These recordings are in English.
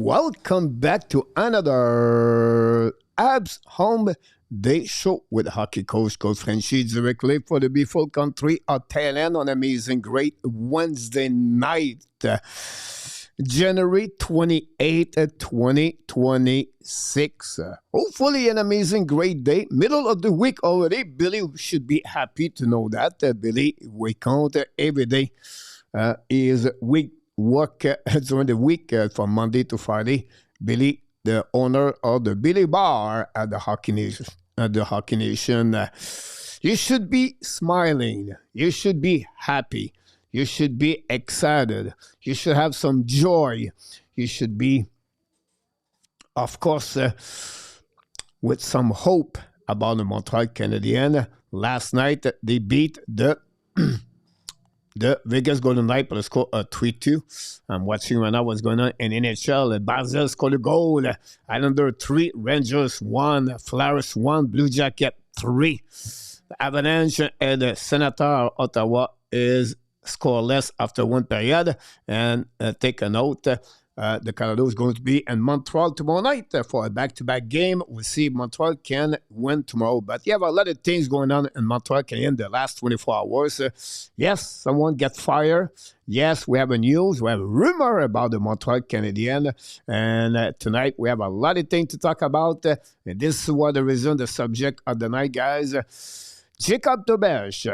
welcome back to another Habs Home Day Show with hockey coach Frenchy directly for the beautiful country of Thailand on amazing great Wednesday night, January 28, 2026. Hopefully an amazing great day. Middle of the week already. Billy should be happy to know that. Billy, we count every day is week work during the week from Monday to Friday. Billy, the owner of the Billy Bar at the Hockey Nation. You should be smiling. You should be happy. You should be excited. You should have some joy. You should be, of course, with some hope about the Montreal Canadiens. Last night, they beat the Vegas Golden Knights for the score of 3-2. I'm watching right now what's going on in NHL. Basel scored a goal. Islander 3, Rangers 1, Flyers 1, Blue Jacket 3. The Avalanche and the Senator Ottawa is scoreless after one period. And take a note, the Canada is going to be in Montreal tomorrow night for a back-to-back game. We'll see if Montreal can win tomorrow. But you have a lot of things going on in Montreal in the last 24 hours. Yes, someone get fired. Yes, we have a news. We have a rumor about the Montreal Canadiens. And tonight we have a lot of things to talk about. And this is what the reason, the subject of the night, guys. Jakub Dobes.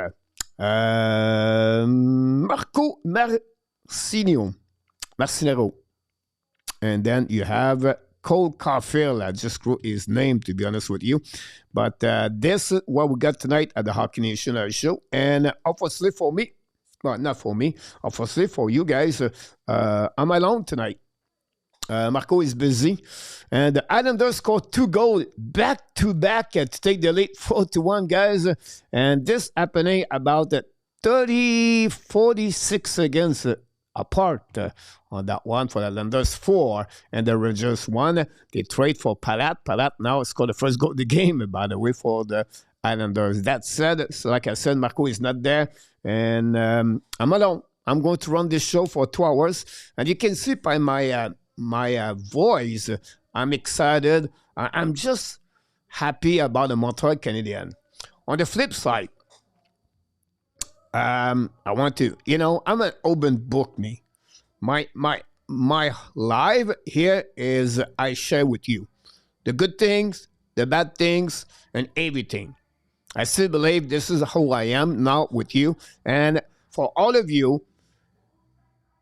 Marco Marcinero. And then you have Montreal Caufield. I just wrote his name, to be honest with you. But this is what we got tonight at the Hockey Nation show. And obviously for me, well, not for me, obviously for you guys, I'm alone tonight. Marco is busy. And the Islanders scored 2 goals back-to-back to take the lead 4-1, guys. And this happening about 30-46 against apart on that one for the Islanders 4 and the Rangers 1. They trade for Palat. Palat now scored the first goal of the game, by the way, for the Islanders. That said, so like I said, Marco is not there. And I'm alone. I'm going to run this show for 2 hours. And you can see by my voice, I'm excited. I'm just happy about the Montreal Canadiens. On the flip side, I want to, I'm an open book, me. My live here is I share with you the good things, the bad things, and everything. I still believe this is who I am now with you. And for all of you,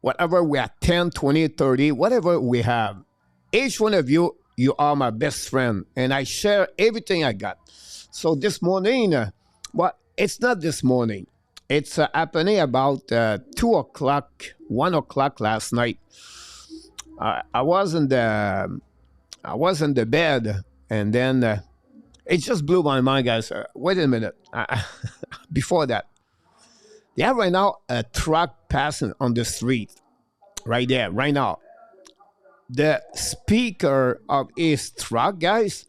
whatever we are 10, 20, 30, whatever we have, each one of you, you are my best friend. And I share everything I got. So this morning, well, it's not this morning. It's happening about 2 o'clock, 1 o'clock last night. I was in the bed, and then it just blew my mind, guys. Wait a minute. Before that, they have right now a truck passing on the street, right there, right now. The speaker of his truck, guys,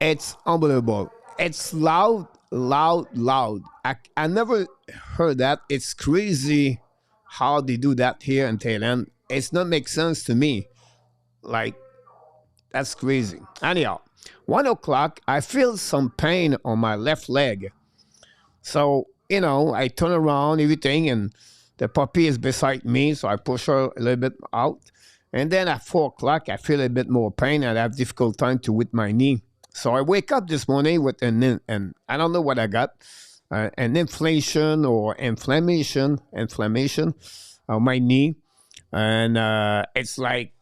it's unbelievable. It's loud. I never heard that. It's crazy how they do that here in Thailand. It's not make sense to me. Like, that's crazy. Anyhow, 1 o'clock, I feel some pain on my left leg. So, I turn around, everything, and the puppy is beside me, so I push her a little bit out. And then at 4 o'clock, I feel a bit more pain, and I have difficult time to with my knee. So I wake up this morning with and I don't know what I got, an inflammation or inflammation on my knee, and it's like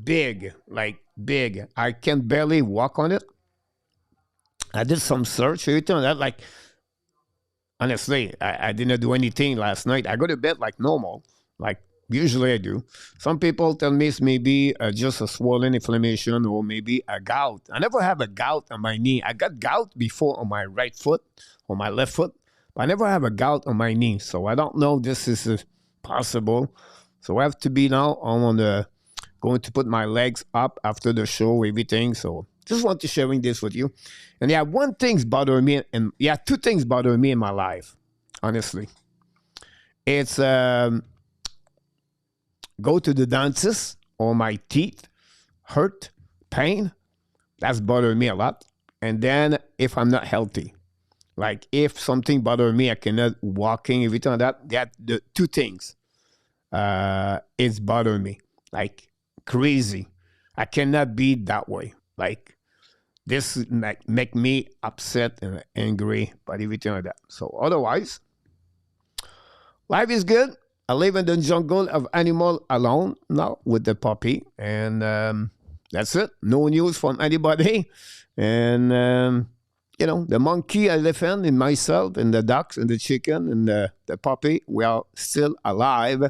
big. I can barely walk on it. I did some search, everything on that. Like, honestly, I didn't do anything last night. I go to bed like normal, like usually I do. Some people tell me it's maybe just a swollen inflammation or maybe a gout. I never have a gout on my knee. I got gout before on my right foot, on my left foot, but I never have a gout on my knee. So I don't know if this is possible. So I have to be now going to put my legs up after the show, everything. So just want to sharing this with you. And yeah, two things bothering me in my life, honestly. It's go to the dentist or my teeth hurt, pain, that's bothering me a lot. And then if I'm not healthy, like if something bothers me, I cannot walking, everything like that. That the two things it's bothering me like crazy. I cannot be that way. Like this make me upset and angry, but everything like that. So otherwise, life is good. I live in the jungle of animal alone now with the puppy, and that's it. No news from anybody, and you know, the monkey, elephant, and myself, and the ducks, and the chicken, and the puppy, we are still alive,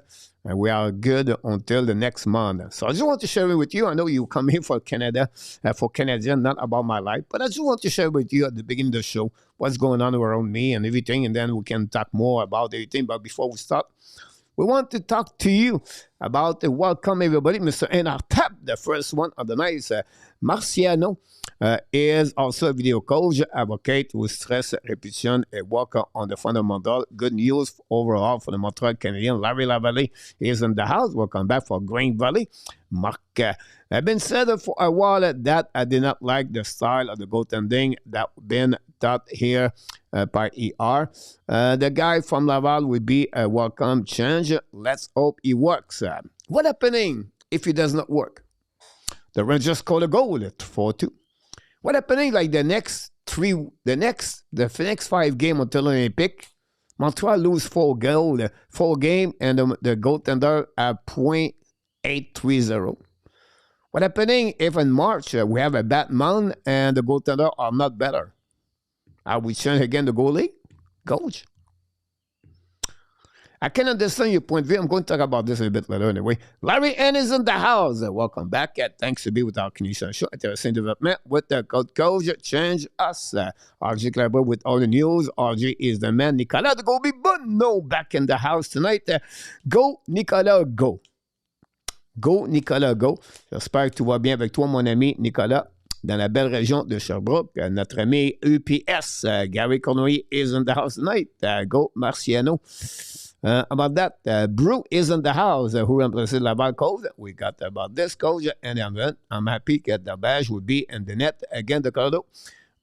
and we are good until the next month. So I just want to share it with you. I know you come here for Canada, for Canadian, not about my life, but I just want to share with you at the beginning of the show what's going on around me and everything, and then we can talk more about everything. But before we start, we want to talk to you about welcome everybody, Mr. Tap, the first one of the night. Marciano is also a video coach, advocate with stress, repetition, and worker on the fundamental. Good news overall for the Montreal Canadiens. Larry Lavallee is in the house. Welcome back for Green Valley. Mark, I've been said for a while that I did not like the style of the goaltending that been taught here by ER. The guy from Laval will be a welcome change. Let's hope he works. What happening if it does not work? The Rangers scored a goal at 4-2. What happening like the next 5 game until Olympic? Montreal lose 4 game, and the goaltender at .830. What happening if in March we have a bad month and the goaltender are not better? Are we change again the goalie? Coach? I can understand your point of view. I'm going to talk about this a bit later anyway. Larry N is in the house. Welcome back. Thanks to be with our Canadian show. Interesting development with the coach. Change us. RG Clever with all the news. RG is the man. Nicolas the goalie, but no back in the house tonight. Go, Nicolas, go. Go, Nicolas, go. J'espère que tout va bien avec toi, mon ami Nicolas, dans la belle région de Sherbrooke. Notre ami UPS, Gary Cornoy, is in the house tonight. Go, Marciano. About that, Brew is in the house. Who replaces Laval coach? We got about this coach, and I'm happy that the badge will be in the net again. The Colorado,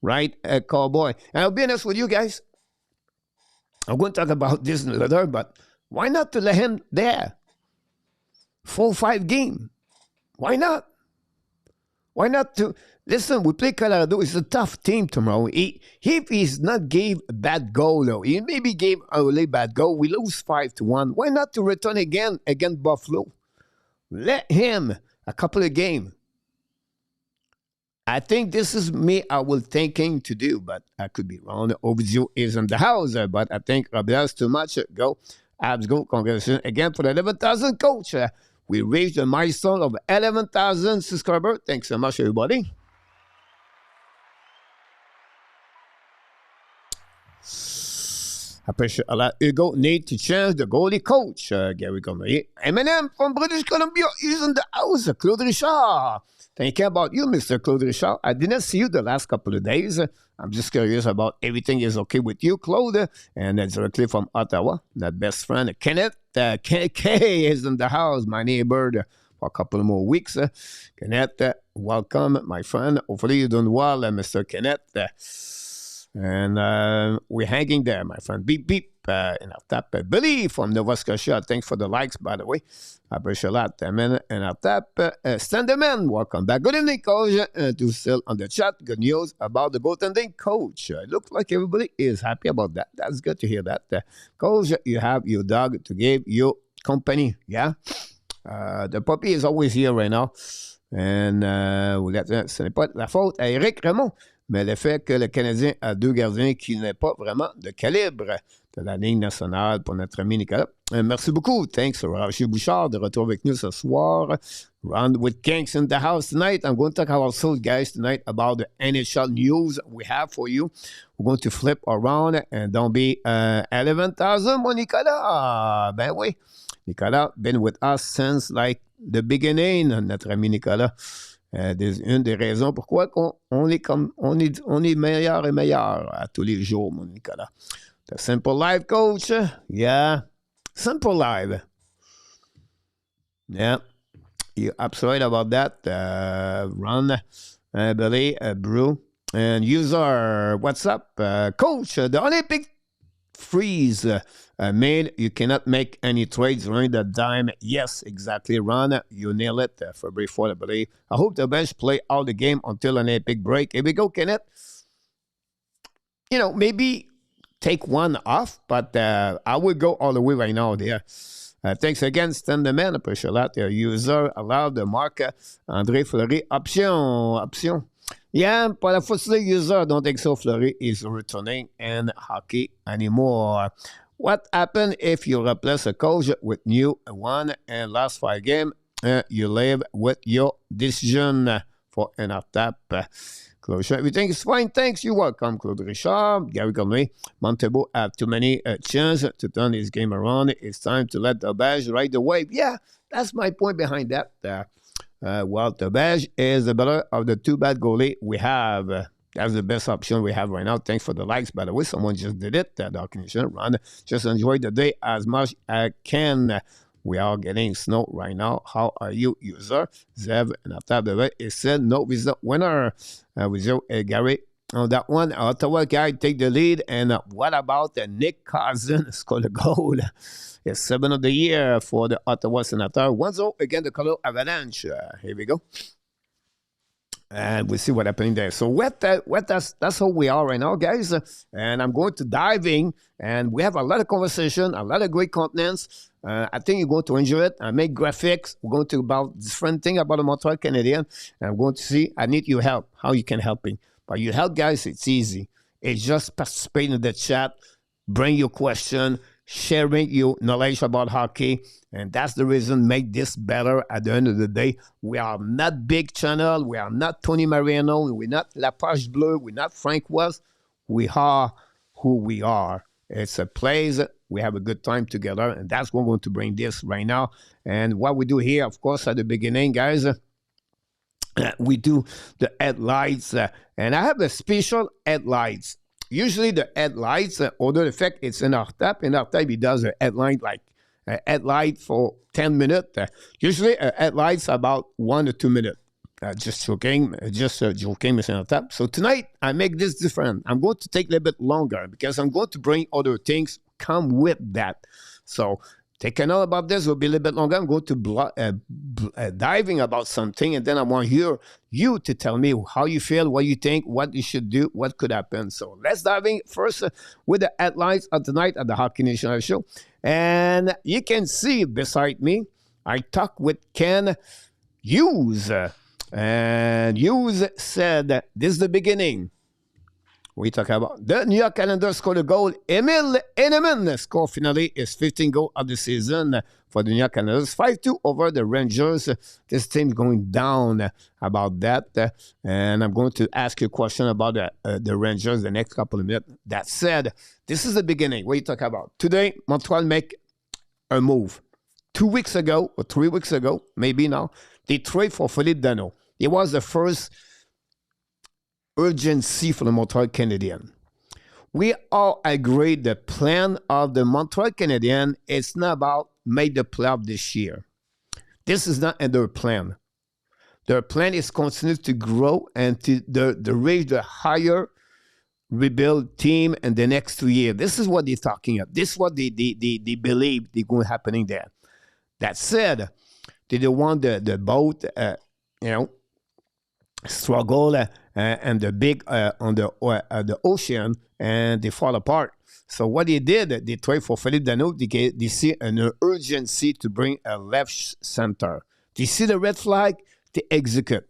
right, Cowboy. And I'll be honest with you guys. I'm going to talk about this later, but why not to let him there? 4-5 game. Why not? Why not to listen? We play Colorado. It's a tough team tomorrow. If he's not gave a bad goal, though, he maybe gave a really bad goal. We lose 5-1. Why not to return again against Buffalo? Let him a couple of games. I think this is me. I was thinking to do, but I could be wrong. Overdue is in the house, but I think Robert's too much. Go, Habs, go. Congratulations again for the 11,000 coach. We reached the milestone of 11,000 subscribers. Thanks so much, everybody. Appreciate a lot. Hugo need to change the goalie coach. Gary Cormier. Eminem from British Columbia is in the house. Claude Richard. Thinking about you, Mr. Claude Richard. I didn't see you the last couple of days. I'm just curious about everything is okay with you, Claude. And directly from Ottawa, that best friend, Kenneth. K is in the house, my neighbor, for a couple more weeks. Kenneth, welcome, my friend. Hopefully you're doing well, Mr. Kenneth. And we're hanging there, my friend. Beep, beep. And I'll tap Billy from Nova Scotia. Thanks for the likes, by the way. I appreciate a lot. And I'll tap Standerman. Welcome back. Good evening, coach. To still on the chat. Good news about the goaltending coach. It looks like everybody is happy about that. That's good to hear that. Coach, you have your dog to give you company. Yeah. The puppy is always here right now. And ce n'est pas la faute à Éric Raymond, mais le fait que le Canadien a 2 gardiens qui n'est pas vraiment de calibre de la Ligue nationale pour notre ami Nicolas. Merci beaucoup. Thanks, Roger Bouchard, de retour avec nous ce soir. Round with Gangs in the house tonight. I'm going to talk also, guys, tonight about the NHL news we have for you. We're going to flip around and don't be 11,000, mon Nicolas. Ben oui. Nicolas, been with us since like the beginning, notre ami Nicolas. Une des raisons pourquoi on est meilleur et meilleur à tous les jours, mon Nicolas. The Simple Life Coach. Yeah. Simple Life. Yeah. You're absolutely right about that. Ron, Billy, Brew, and user, what's up? Coach, the Olympic freeze made. You cannot make any trades during the dime. Yes, exactly, Ron. You nail it. February 4th, I believe. I hope the bench play all the game until an epic break. Here we go, Kenneth. Maybe take one off, but I would go all the way right now there. Thanks again, Stan the Man. Appreciate that. User allowed the marque André Fleury. Option. Yeah, but unfortunately, user don't think so. Fleury is returning in hockey anymore. What happened if you replace a coach with new one and last 5 games? You live with your decision for an tap. Claude, everything is fine. Thanks. You're welcome, Claude Richard. Gary Conway. Montebo have too many chances to turn his game around. It's time to let the badge ride the wave. Yeah, that's my point behind that. The badge is the better of the 2 bad goalie we have. That's the best option we have right now. Thanks for the likes. By the way, someone just did it. The documentation run. Just enjoy the day as much as I can. We are getting snow right now. How are you, user? Zev and after the way, it said no result winner. With Gary on that one. Ottawa guy take the lead. And what about Nick Cousin scored a goal? It's 7 of the year for the Ottawa Senators. 1-0 against the Colorado Avalanche. Here we go. And we'll see what happening there. So that's how we are right now, guys. And I'm going to dive in. And we have a lot of conversation, a lot of great contents. I think you're going to enjoy it. I make graphics. We're going to about different things about the Montreal Canadiens. And I'm going to see, I need your help, how you can help me. But you help, guys, it's easy. It's just participating in the chat, bring your question, sharing your knowledge about hockey. And that's the reason make this better at the end of the day. We are not big channel. We are not Tony Mariano. We're not La Page Bleue. We're not Frank West. We are who we are. It's a place. We have a good time together. And that's what we're going to bring this right now. And what we do here, of course, at the beginning, guys, we do the headlights. And I have a special headlights. Usually the headlights, although the fact it's in our tap, he does a headlight like a headlight for 10 minutes. Usually a headlight's about 1 or 2 minutes. Just joking, Mr. Tap. So tonight I make this different. I'm going to take a little bit longer because I'm going to bring other things come with that. So take a note about this. Will be a little bit longer. I'm going to diving about something, and then I want you to tell me how you feel, what you think, what you should do, what could happen. So let's dive in first with the headlines of tonight at the Hockey Nation Show. And you can see beside me, I talked with Ken Hughes. And Hughes said, this is the beginning. We talk about the New York Canadiens scored a goal. Emil Heineman scored finally his 15th goal of the season for the New York Canadiens. 5-2 over the Rangers. This team going down about that. And I'm going to ask you a question about the Rangers the next couple of minutes. That said, this is the beginning. What you talk about? Today, Montreal make a move. 2 weeks ago, or 3 weeks ago, maybe now, they trade for Philippe Danault. It was the first urgency for the Montreal Canadiens. We all agree the plan of the Montreal Canadiens is not about make the playoff this year. This is not in their plan. Their plan is continue to grow and to reach the higher rebuild team in the next 2 years. This is what they're talking about. This is what they believe is going happening there. That said, they don't want the boat, struggle and the big on the ocean, and they fall apart. So what they did, they tried for Philippe Danault. They see an urgency to bring a left center. They see the red flag, they execute.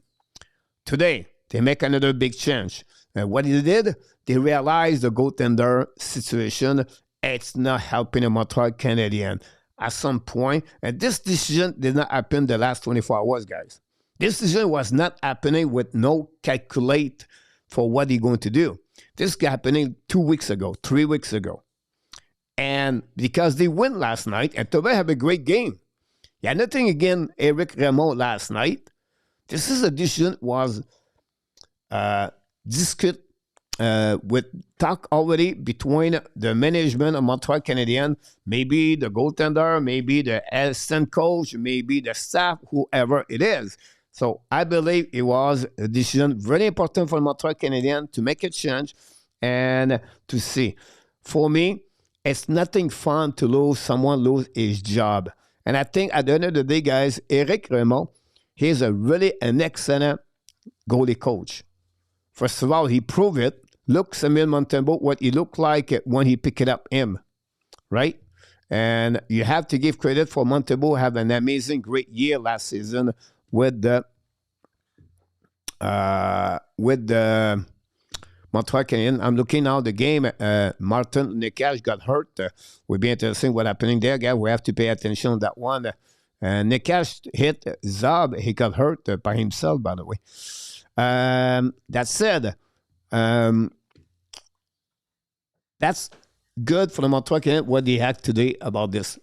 Today, they make another big change. And what they did, they realized the goaltender situation, it's not helping the Montreal Canadiens. At some point, and this decision did not happen the last 24 hours, guys. This decision was not happening with no calculate for what they're going to do. This is happening 2 weeks ago, 3 weeks ago. And because they win last night, and Toby have a great game. Yeah, nothing against Eric Raymond last night. This is a decision was discussed with talk already between the management of Montreal Canadiens, maybe the goaltender, maybe the assistant coach, maybe the staff, whoever it is. So I believe it was a decision very important for Montreal Canadiens to make a change and to see. For me, it's nothing fun to lose his job. And I think at the end of the day, guys, Eric Raymond, he's an excellent goalie coach. First of all, he proved it. Look, Samuel Montembeault, what he looked like when he picked up him, right? And you have to give credit for Montembeault have an amazing, great year last season with the Montreal Canadiens. I'm looking now the game. Martin Necas got hurt. Will be interesting what happening there, guys. We have to pay attention to that one. Necas hit Zab. He got hurt by himself, by the way. That said, that's good for the Montreal Canadiens, what they had today about this.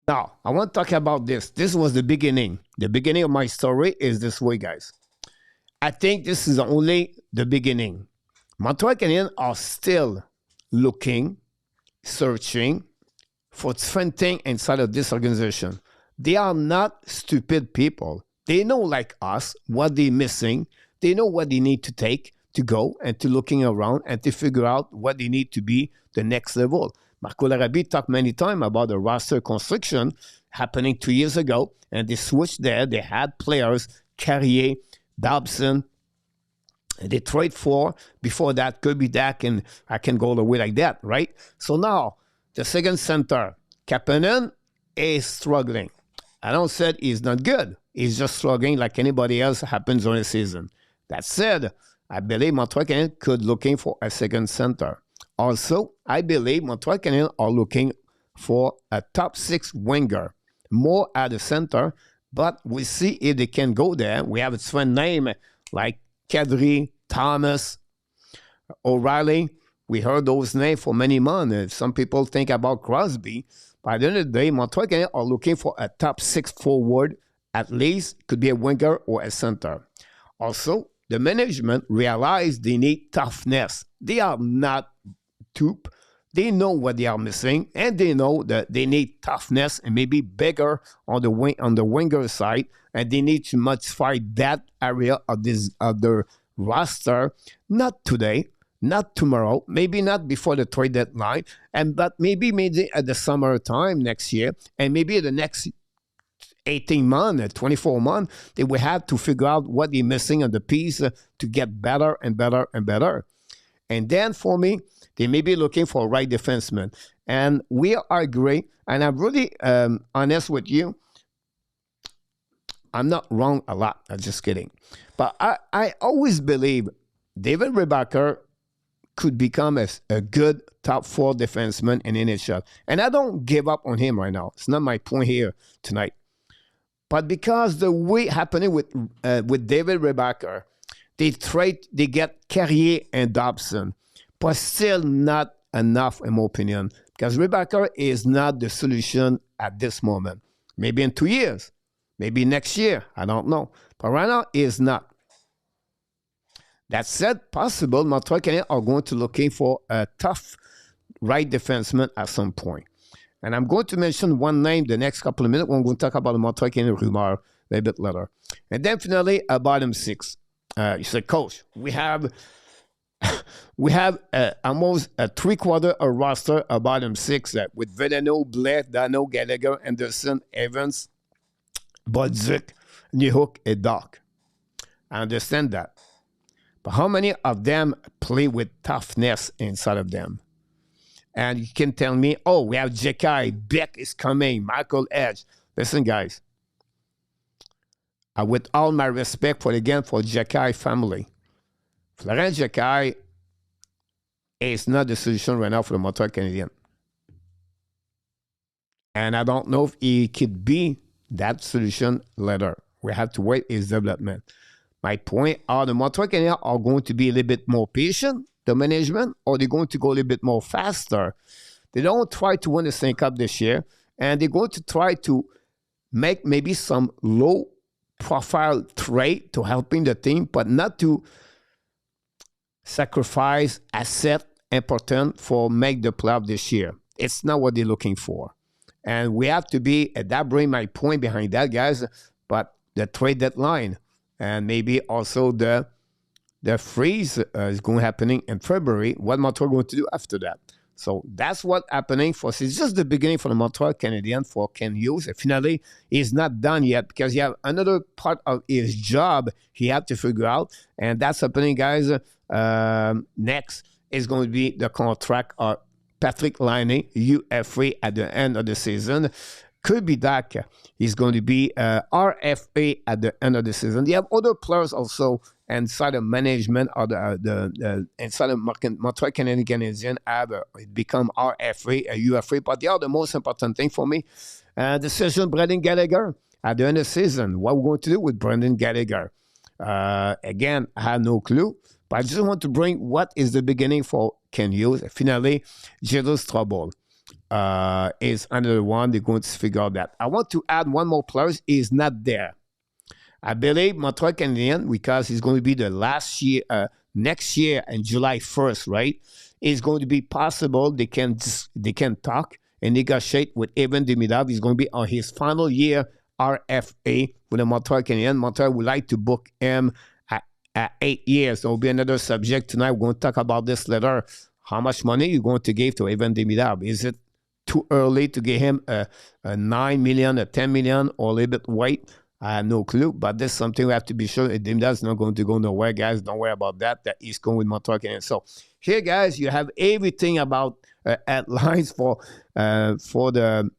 Now, I want to talk about this. This was the beginning. The beginning of my story is this way, guys. I think this is only the beginning. Montreal Canadiens are still looking, searching for different things inside of this organization. They are not stupid people. They know, like us, what they're missing. They know what they need to take to go and to looking around and to figure out what they need to be the next level. Marco Larrabee talked many times about the roster construction happening 2 years ago, and they switched there. They had players, Carrier, Dobson, and they trade for, before that, Kirby Dak, and I can go the way like that, right? So now, the second center, Kapanen, is struggling. I don't say he's not good. He's just struggling like anybody else happens on the season. That said, I believe Montreal Canadiens could looking for a second center. Also, I believe Montreal Canadiens are looking for a top 6 winger, more at the center, but we see if they can go there. We have a different name like Kadri, Thomas, O'Reilly. We heard those names for many months. Some people think about Crosby. By the end of the day, Montreal Canadiens are looking for a top 6 forward, at least, could be a winger or a center. Also, the management realized they need toughness. They are not dupe. They know what they are missing, and they know that they need toughness and maybe bigger on the winger side, and they need to modify that area of the roster. Not today, not tomorrow, maybe not before the trade deadline, but maybe at the summertime next year, and maybe the next 18 months, 24 months, they will have to figure out what they're missing on the piece to get better and better and better. And then for me, they may be looking for a right defenseman. And we are great. And I'm really honest with you. I'm not wrong a lot. I'm just kidding. But I always believe David Rebacker could become a good top 4 defenseman in NHL. And I don't give up on him right now. It's not my point here tonight. But because the way happening with David Rebacker, they get Carrier and Dobson, but still not enough, in my opinion, because Rebacker is not the solution at this moment. Maybe in 2 years, maybe next year, I don't know. But right now, he is not. That said, possible Montreal Canadiens are going to looking for a tough right defenseman at some point. And I'm going to mention one name the next couple of minutes when we're going to talk about the Montreal Canadiens rumor a little bit later. And then finally, a bottom 6. You said, Coach, we have almost a 3/4 of roster, a bottom 6 with Vedano, Blais, Dano, Gallagher, Anderson, Evans, Bodzik, Newhook, and Doc. I understand that. But how many of them play with toughness inside of them? And you can tell me, oh, we have Jekai, Beck is coming, Michael Edge. Listen, guys, with all my respect for Jekai family, Florent Jekai is not the solution right now for the Montreal Canadiens. And I don't know if he could be that solution later. We have to wait his development. My point are the Montreal Canadiens are going to be a little bit more patient, the management, or they're going to go a little bit more faster. They don't try to win the Stanley Cup this year, and they're going to try to make maybe some low profile trait to helping the team, but not to sacrifice asset important for make the playoff this year. It's not what they're looking for. And we have to be, that bring my point behind that, guys, but the trade deadline and maybe also the freeze is going happening in February. What Montreal going to do after that? So that's what's happening for. It's just the beginning for the Montreal Canadiens for Ken Hughes. Finally, he's not done yet because he have another part of his job he had to figure out, and that's happening, guys. Next is going to be the contract of Patrick Laine, UFA at the end of the season. Kirby Dak is going to be RFA at the end of the season. They have other players also inside the management or the inside the Montreal Canadiens have become RFA, UFA. But they are the most important thing for me. Decision Brendan Gallagher at the end of the season. What we're going to do with Brendan Gallagher? Again, I have no clue. But I just want to bring what is the beginning for Ken Hughes. Finally, Jesus Trouble is another one. They're going to figure out that. I want to add one more player. Is not there. I believe Montreal Canadiens, because it's going to be the last year, next year on July 1st, right? It's going to be possible they can talk and negotiate with Evan Demidov. He's going to be on his final year RFA with the Montreal Canadiens. Montreal would like to book him at 8 years. There will be another subject tonight. We're going to talk about this later. How much money you're going to give to Evan Demidov? Is it too early to give him a 9 million, a 10 million, or a little bit wait? I have no clue, but there's something we have to be sure. Demidov's not going to go nowhere, guys. Don't worry about that. That he's going with Montreal Canadiens. So here, guys, you have everything about headlines for the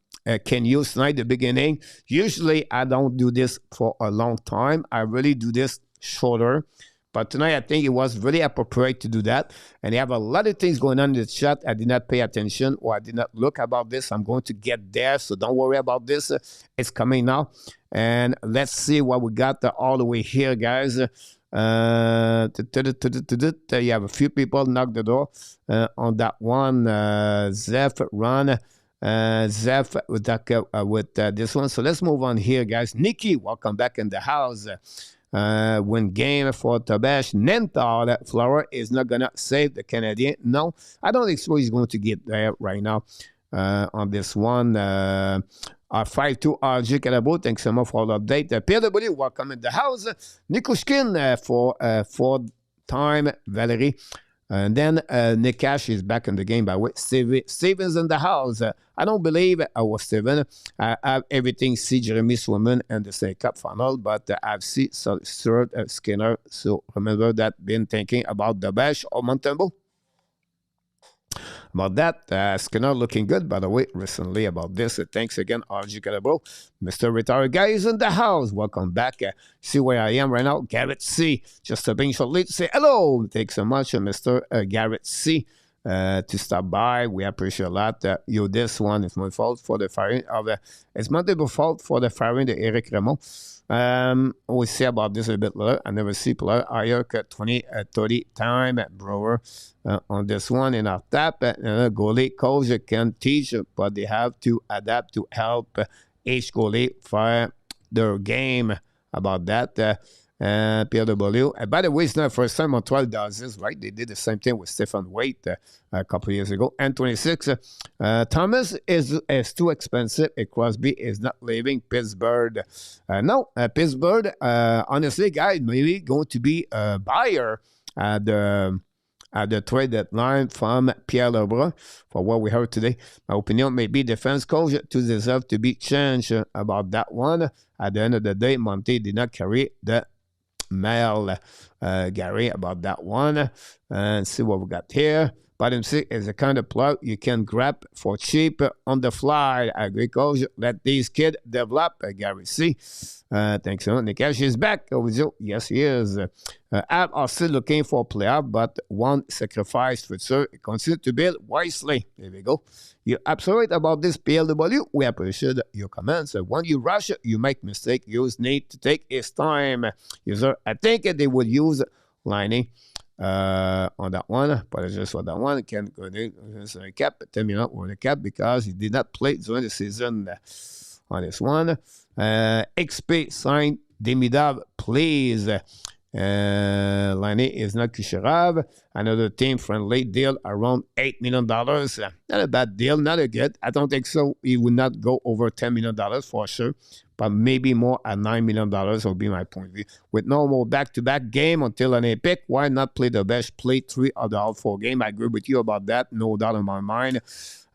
Ken Hughes tonight, the beginning. Usually, I don't do this for a long time. I really do this shorter. But tonight, I think it was really appropriate to do that. And you have a lot of things going on in the chat. I did not pay attention or I did not look about this. I'm going to get there, so don't worry about this. It's coming now. And let's see what we got all the way here, guys. You have a few people knock the door on that one. Zeph, Ron, Zeph with this one. So let's move on here, guys. Nikki, welcome back in the house. Win game for Dobes. Nenthal Flower is not going to save the Canadian. No, I don't think so. He's going to get there right now on this one. 5-2 RG Calabo. Thanks so much for the update. PLW, welcome in the house. Nikushkin for time. Valerie. And then Nikash is back in the game by the way. Steven's in the house. I don't believe I was Steven. I have everything see Jeremy Swimmer and the Stanley Cup final, but I've seen Stuart Skinner. So remember that, been thinking about the Bash or Montembeau. About that, Skinner looking good, by the way, recently about this. Thanks again, RG Calabro. Mr. Retired Guy is in the house. Welcome back. See where I am right now. Garrett C. Just being shortly to say hello. Thanks so much, Mr. Garrett C. To stop by. We appreciate a lot. This one is my fault for the firing of it's my fault for the firing of Eric Raymond. We'll see about this a bit later. I never see player higher 20-30 time at Brewer on this one. And our tap goalie coach can teach, but they have to adapt to help each goalie for their game. About that. PLW. By the way, it's not the first time Montreal does this, right? They did the same thing with Stephen Waite a couple of years ago. And 26, Thomas is too expensive. Crosby is not leaving Pittsburgh. No, Pittsburgh, honestly, guys, maybe going to be a buyer at the trade deadline from Pierre Lebrun for what we heard today. My opinion may be defense coach to deserve to be changed about that one. At the end of the day, Monte did not carry the mail, Gary, about that one. And see what we got here. Bottom six is a kind of plug you can grab for cheap on the fly. I agree, coach. Let these kids develop, Gary C. Thanks, Nikash is back. Yes, he is. Ab are still looking for a playoff, but one sacrifice for sure. Continue to build wisely. There we go. You're absolute about this PLW. We appreciate your comments. When you rush, you make mistake. You need to take his time. User, I think they would use lining on that one, but it's just for that one. Can go there. Cap 10 minutes on the cap because he did not play during the season on this one. XP signed Demidov plays. Laine is not Kucherov. Another team friendly deal around $8 million. Not a bad deal, not a good. I don't think so. He would not go over $10 million for sure, but maybe more at $9 million will be my point of view. With no more back-to-back game until an epic, why not play the best? Play 3 of the all-4 game. I agree with you about that. No doubt in my mind.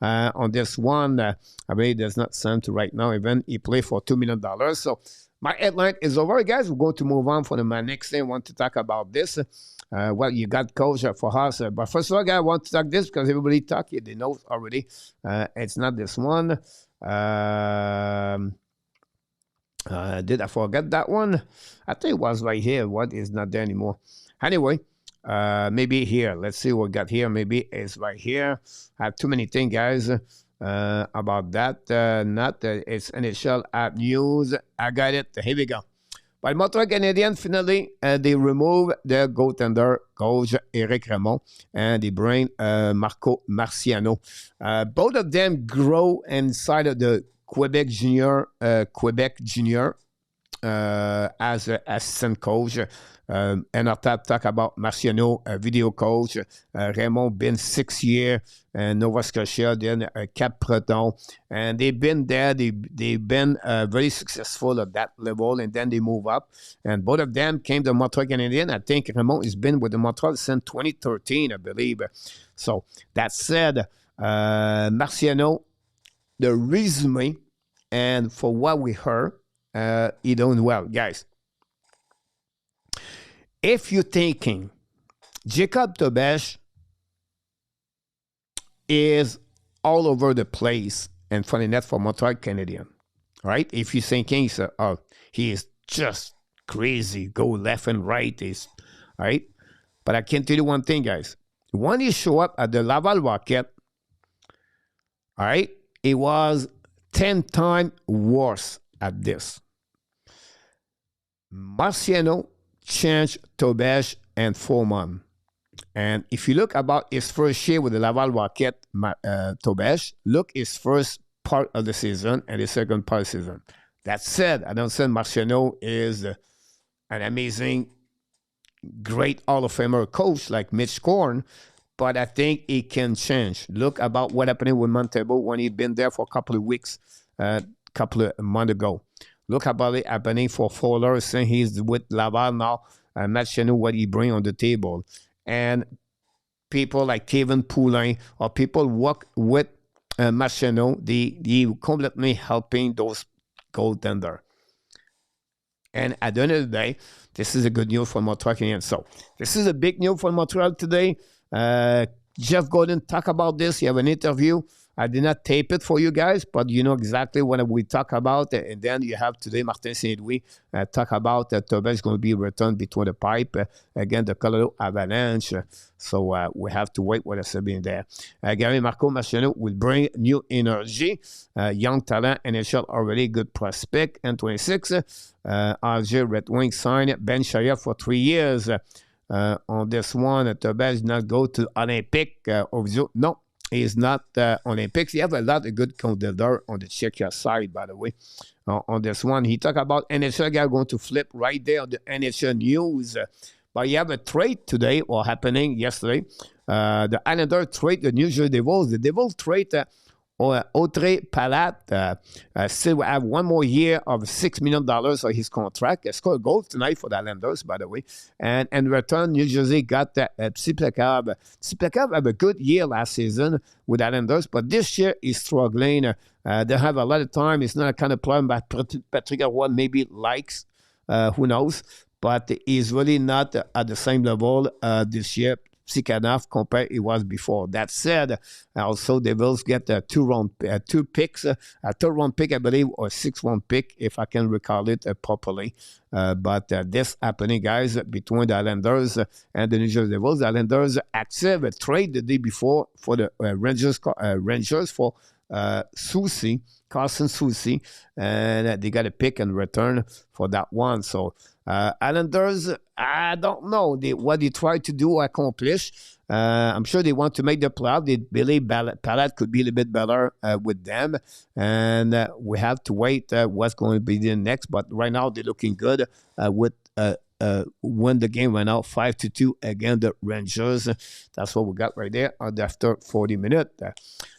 On this one, I mean, there's not sense to right now. Even he played for $2 million. So my headline is over, guys. We're going to move on for my next thing. I want to talk about this. Well, you got coach for us. But first of all, guys, I want to talk this because everybody talk. They know already. It's not this one. Did I forget that one? I think it was right here. What is not there anymore? Anyway, maybe here. Let's see what we got here. Maybe it's right here. I have too many things, guys. About that. It's NHL app news. I got it. Here we go. But Montreal Canadiens, finally, they remove their goaltender, coach Eric Raymond, and they bring Marco Marciano. Both of them grow inside of the Quebec Junior as an assistant coach. And I'll talk about Marciano, a video coach. Raymond been 6 years in Nova Scotia, then Cap Breton. And they've been there. They've been very successful at that level, and then they move up. And both of them came to Montreal Canadiens. I think Raymond has been with the Montreal since 2013, I believe. So that said, Marciano, the resume, and for what we heard, he doing well, guys. If you're thinking Jakub Dobes is all over the place and for the net for Montreal Canadiens, right? If you're thinking, oh, he is just crazy, go left and right, is right. But I can tell you one thing, guys. When he show up at the Laval Rocket, all right, it was 10 times worse at this. Marciano changed Dobes and Foreman. And if you look about his first year with the Laval Rocket, Dobes, look his first part of the season and the second part of the season. That said, I don't say Marciano is an amazing, great Hall of Famer coach like Mitch Korn, but I think he can change. Look about what happened with Montreal when he'd been there for a couple of weeks, couple of months ago. Look about it happening for Fowler, saying he's with Laval now. Marciano, what he bring on the table. And people like Kevin Poulin or people work with Marciano, they completely helping those goaltender. And at the end of the day, this is a good news for Montreal Canadiens. So this is a big news for Montreal today. Jeff Gordon talk about this. He have an interview. I did not tape it for you guys, but you know exactly what we talk about. And then you have today Martin Saint-Louis talk about Dobes is going to be returned between the pipe. Again, the Colorado Avalanche. So we have to wait what is being there. Gary Marco Marciano will bring new energy. Young talent, NHL already good prospect. And 26, RJ Red Wing signed Ben Shaya for 3 years. On this one, Dobes not go to Olympic. No. He's not Olympics. He has a lot of good contender on the Czechia side, by the way. On this one, he talked about NHL guy going to flip right there on the NHL news. But you have a trade today, or happening yesterday. The Islanders trade the New Jersey Devils. The Devils trade Audrey Palat. Still have 1 more year of $6 million on his contract. He scored a goal tonight for the Islanders, by the way. And in return, New Jersey got Tsipekov. Tsipekov had a good year last season with the Islanders, but this year he's struggling. They have a lot of time. It's not a kind of player that Patrick Roy maybe likes. Who knows? But he's really not at the same level this year. Enough compared it was before. That said, also Devils get 2 picks, a 3rd-round pick, I believe, or 6th-round pick, if I can recall it properly. But this happening, guys, between the Islanders and the New Jersey Devils. The Islanders active a trade the day before for the Rangers for Soucy, Carson Soucy, and they got a pick in return for that one. So Islanders, I don't know what they try to do accomplish. I'm sure they want to make the playoff. They believe Palette could be a little bit better with them. And we have to wait what's going to be the next. But right now, they're looking good with when the game went out 5-2 against the Rangers. That's what we got right there after 40 minutes.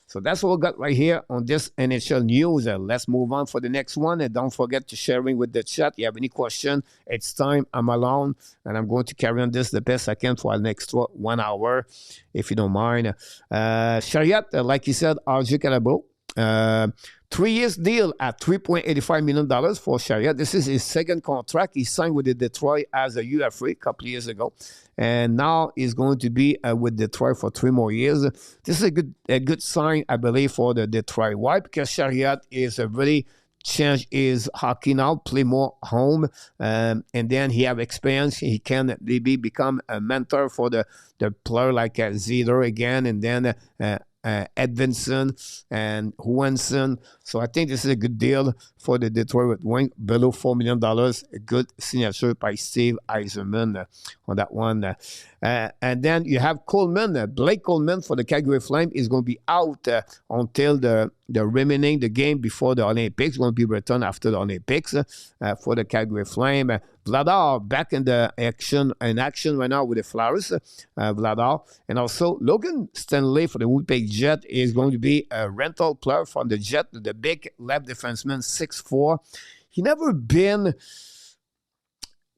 So that's what we got right here on this NHL news. Let's move on for the next one. And don't forget to sharing with the chat. You have any question, it's time. I'm alone, and I'm going to carry on this the best I can for the next 1 hour, if you don't mind. Chariot, like you said, RJ Calabo. 3 years deal at $3.85 million for Chariot. This is his second contract. He signed with the Detroit as a UFA a couple of years ago, and now he's going to be with Detroit for 3 more years. This is a good sign, I believe, for the Detroit. Why? Because Chariot is a really change his hockey now, play more home, and then he have experience. He can maybe become a mentor for the player like Zeder again, and then Edvinson and Juanson. So I think this is a good deal for the Detroit with below $4 million. A good signature by Steve Yzerman on that one. And then you have Coleman. Blake Coleman for the Calgary Flame is going to be out until the remaining the game before the Olympics. Going to be returned after the Olympics for the Calgary Flame. Vladar back in action right now with the Flyers. Vladar, and also Logan Stanley for the Winnipeg Jet is going to be a rental player from the Jet, the big left defenseman, 6'4". He never been.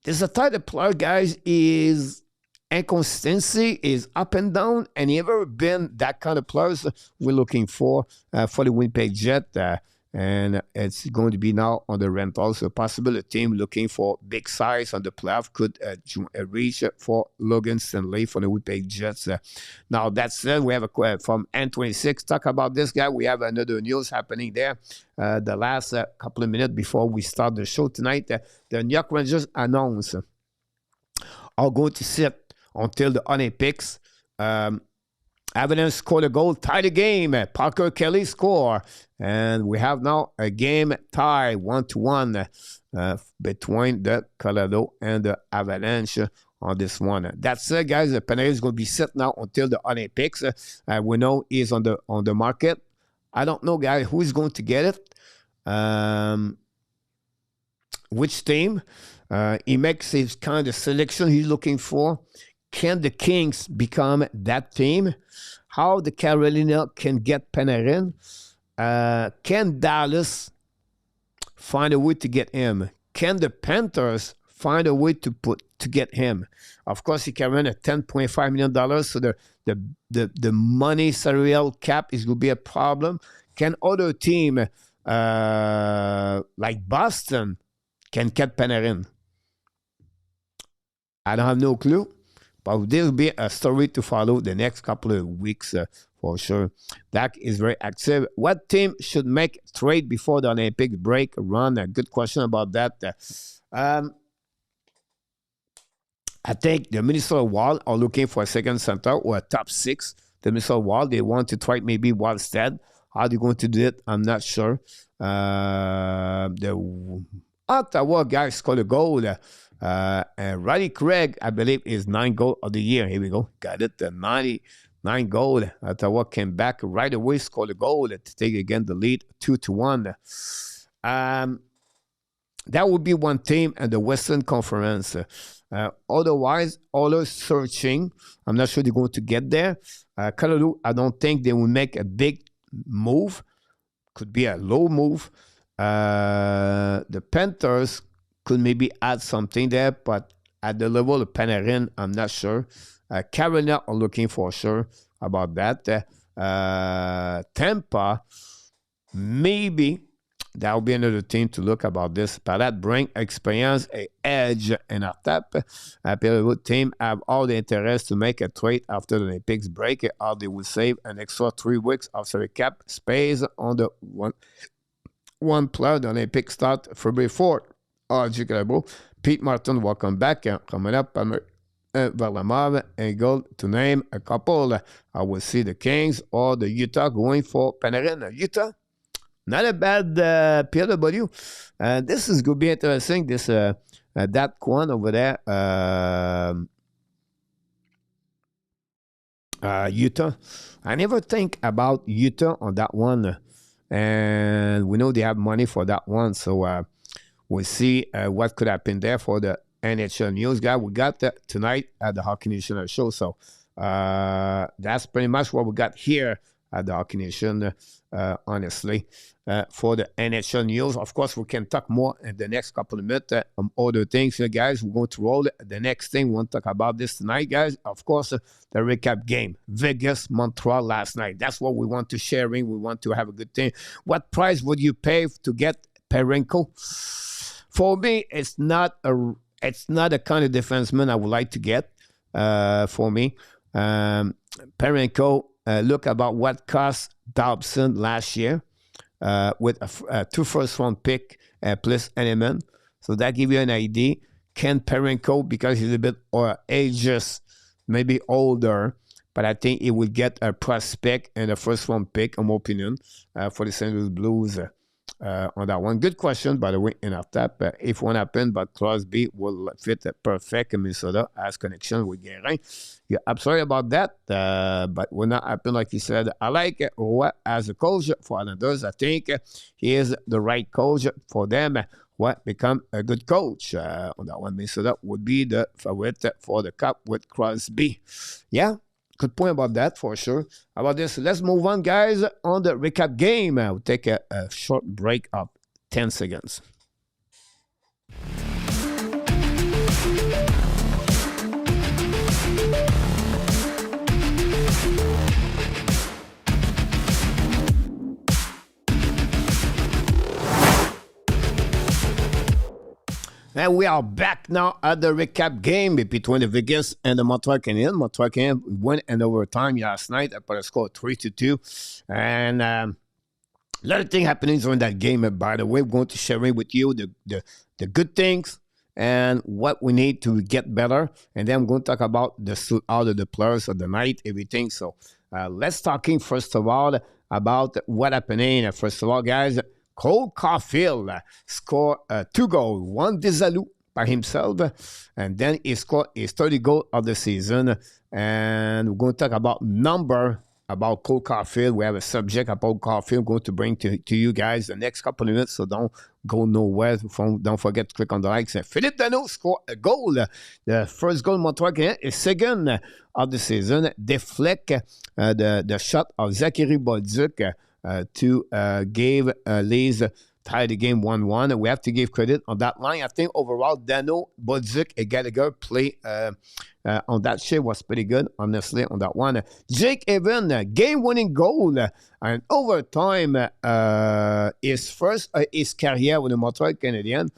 There's a type of player, guys, is inconsistency, is up and down, and he ever been that kind of players we're looking for the Winnipeg Jet. And it's going to be now on the rental. So possible a team looking for big size on the playoff could reach for Logan Stanley for the Winnipeg Jets. Now, that said, we have a from N26. Talk about this guy. We have another news happening there. The last couple of minutes before we start the show tonight, the New York Rangers announced are going to sit until the Olympics. Avalanche scored a goal, tie the game. Parker Kelly score. And we have now a game tie 1-1 between the Colorado and the Avalanche on this one. That's it, guys. The Panarin is going to be set now until the Olympics. We know he's on the market. I don't know, guys, who is going to get it. Which team. He makes his kind of selection he's looking for. Can the Kings become that team? How the Carolina can get Panarin? Can Dallas find a way to get him? Can the Panthers find a way to get him? Of course, he can run a $10.5 million, so the money salarial cap is going to be a problem. Can other team like Boston can get Panarin? I don't have no clue. But there will be a story to follow the next couple of weeks for sure. Dak is very active. What team should make trade before the Olympic break? Ron, a good question about that. I think the Minnesota Wild are looking for a second center or a top 6. The Minnesota Wild, they want to try maybe Wildstead. How they're going to do it, I'm not sure. The Ottawa guys scored a goal. And Roddy Craig, I believe, is 9 goal of the year. Here we go. Got it. 99 goal. Ottawa came back right away, scored a goal to take again the lead 2-1. That would be one team in the Western Conference. Otherwise, all searching. I'm not sure they're going to get there. Colorado, I don't think they will make a big move. Could be a low move. The Panthers could maybe add something there, but at the level of Panarin, I'm not sure. Carolina are looking for sure about that. Tampa, maybe that will be another team to look about this. But that bring experience, an edge, and a tap. The team have all the interest to make a trade after the Olympics break, or they will save an extra 3 weeks of salary cap space on the one player. The Olympics start February 4th. Jakub, Pete Martin, welcome back. Coming up, Varlamov and goal to name a couple. I will see the Kings or the Utah going for Panarin. Utah, not a bad PLW. This is going to be interesting. This that one over there, Utah. I never think about Utah on that one. And we know they have money for that one. So we'll see what could happen there for the NHL news guy. We got that tonight at the Hockey Nation show. So that's pretty much what we got here at the Hockey Nation, honestly, for the NHL news. Of course, we can talk more in the next couple of minutes on other things. Guys, we're going to roll the next thing. We want to talk about this tonight, guys. Of course, the recap game. Vegas, Montreal last night. That's what we want to sharing. We want to have a good thing. What price would you pay to get Perenko? For me, it's not a kind of defenseman I would like to get. For me, Perenko, look about what cost Dobson last year with a 2 first-round pick plus element. So that gives you an idea. Ken Perenko, because he's a bit ages, maybe older, but I think he will get a prospect and a first-round pick, in my opinion, for the St. Louis Blues. On that one. Good question, by the way, in our tap. If one happened, but Crosby will fit perfect in Minnesota as connection with Guérin. Yeah, I'm sorry about that, but will not happen like he said. I like Roy as a coach for Islanders. I think he is the right coach for them. What become a good coach on that one. Minnesota would be the favorite for the cup with Crosby. Yeah. Good point about that, for sure. How about this? Let's move on, guys, on the recap game. We'll take a short break of 10 seconds. And we are back now at the recap game between the Vegas and the Montreal Canadiens. Montreal Canadiens went in overtime last night after a score 3-2. And a lot of things happening during that game. By the way, we're going to share with you the good things and what we need to get better. And then we're going to talk about the out of the players of the night, everything. So let's talking first of all about what happening. First of all, guys, Cole Caufield scored 2 goals, 1 Desalou by himself, and then he scored his 30th goal of the season. And we're going to talk about number about Cole Caufield. We have a subject about Caufield going to bring to you guys the next couple of minutes, so don't go nowhere. Don't forget to click on the likes. Philippe Danault scored a goal. The first goal Montreal Canadiens is second of the season. Deflect the shot of Zachary Bolduc to give Lee's tie the game 1-1. We have to give credit on that line. I think overall, Danault, Bolduc, and Gallagher play on that shit was pretty good, honestly, on that one. Jake Evans, game-winning goal and overtime, his first his career with the Montreal Canadiens.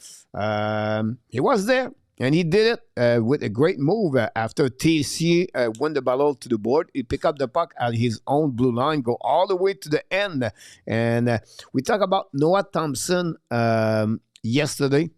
He was there. And he did it with a great move after TC won the battle to the board. He picked up the puck at his own blue line, go all the way to the end. And we talked about Noah Thompson yesterday.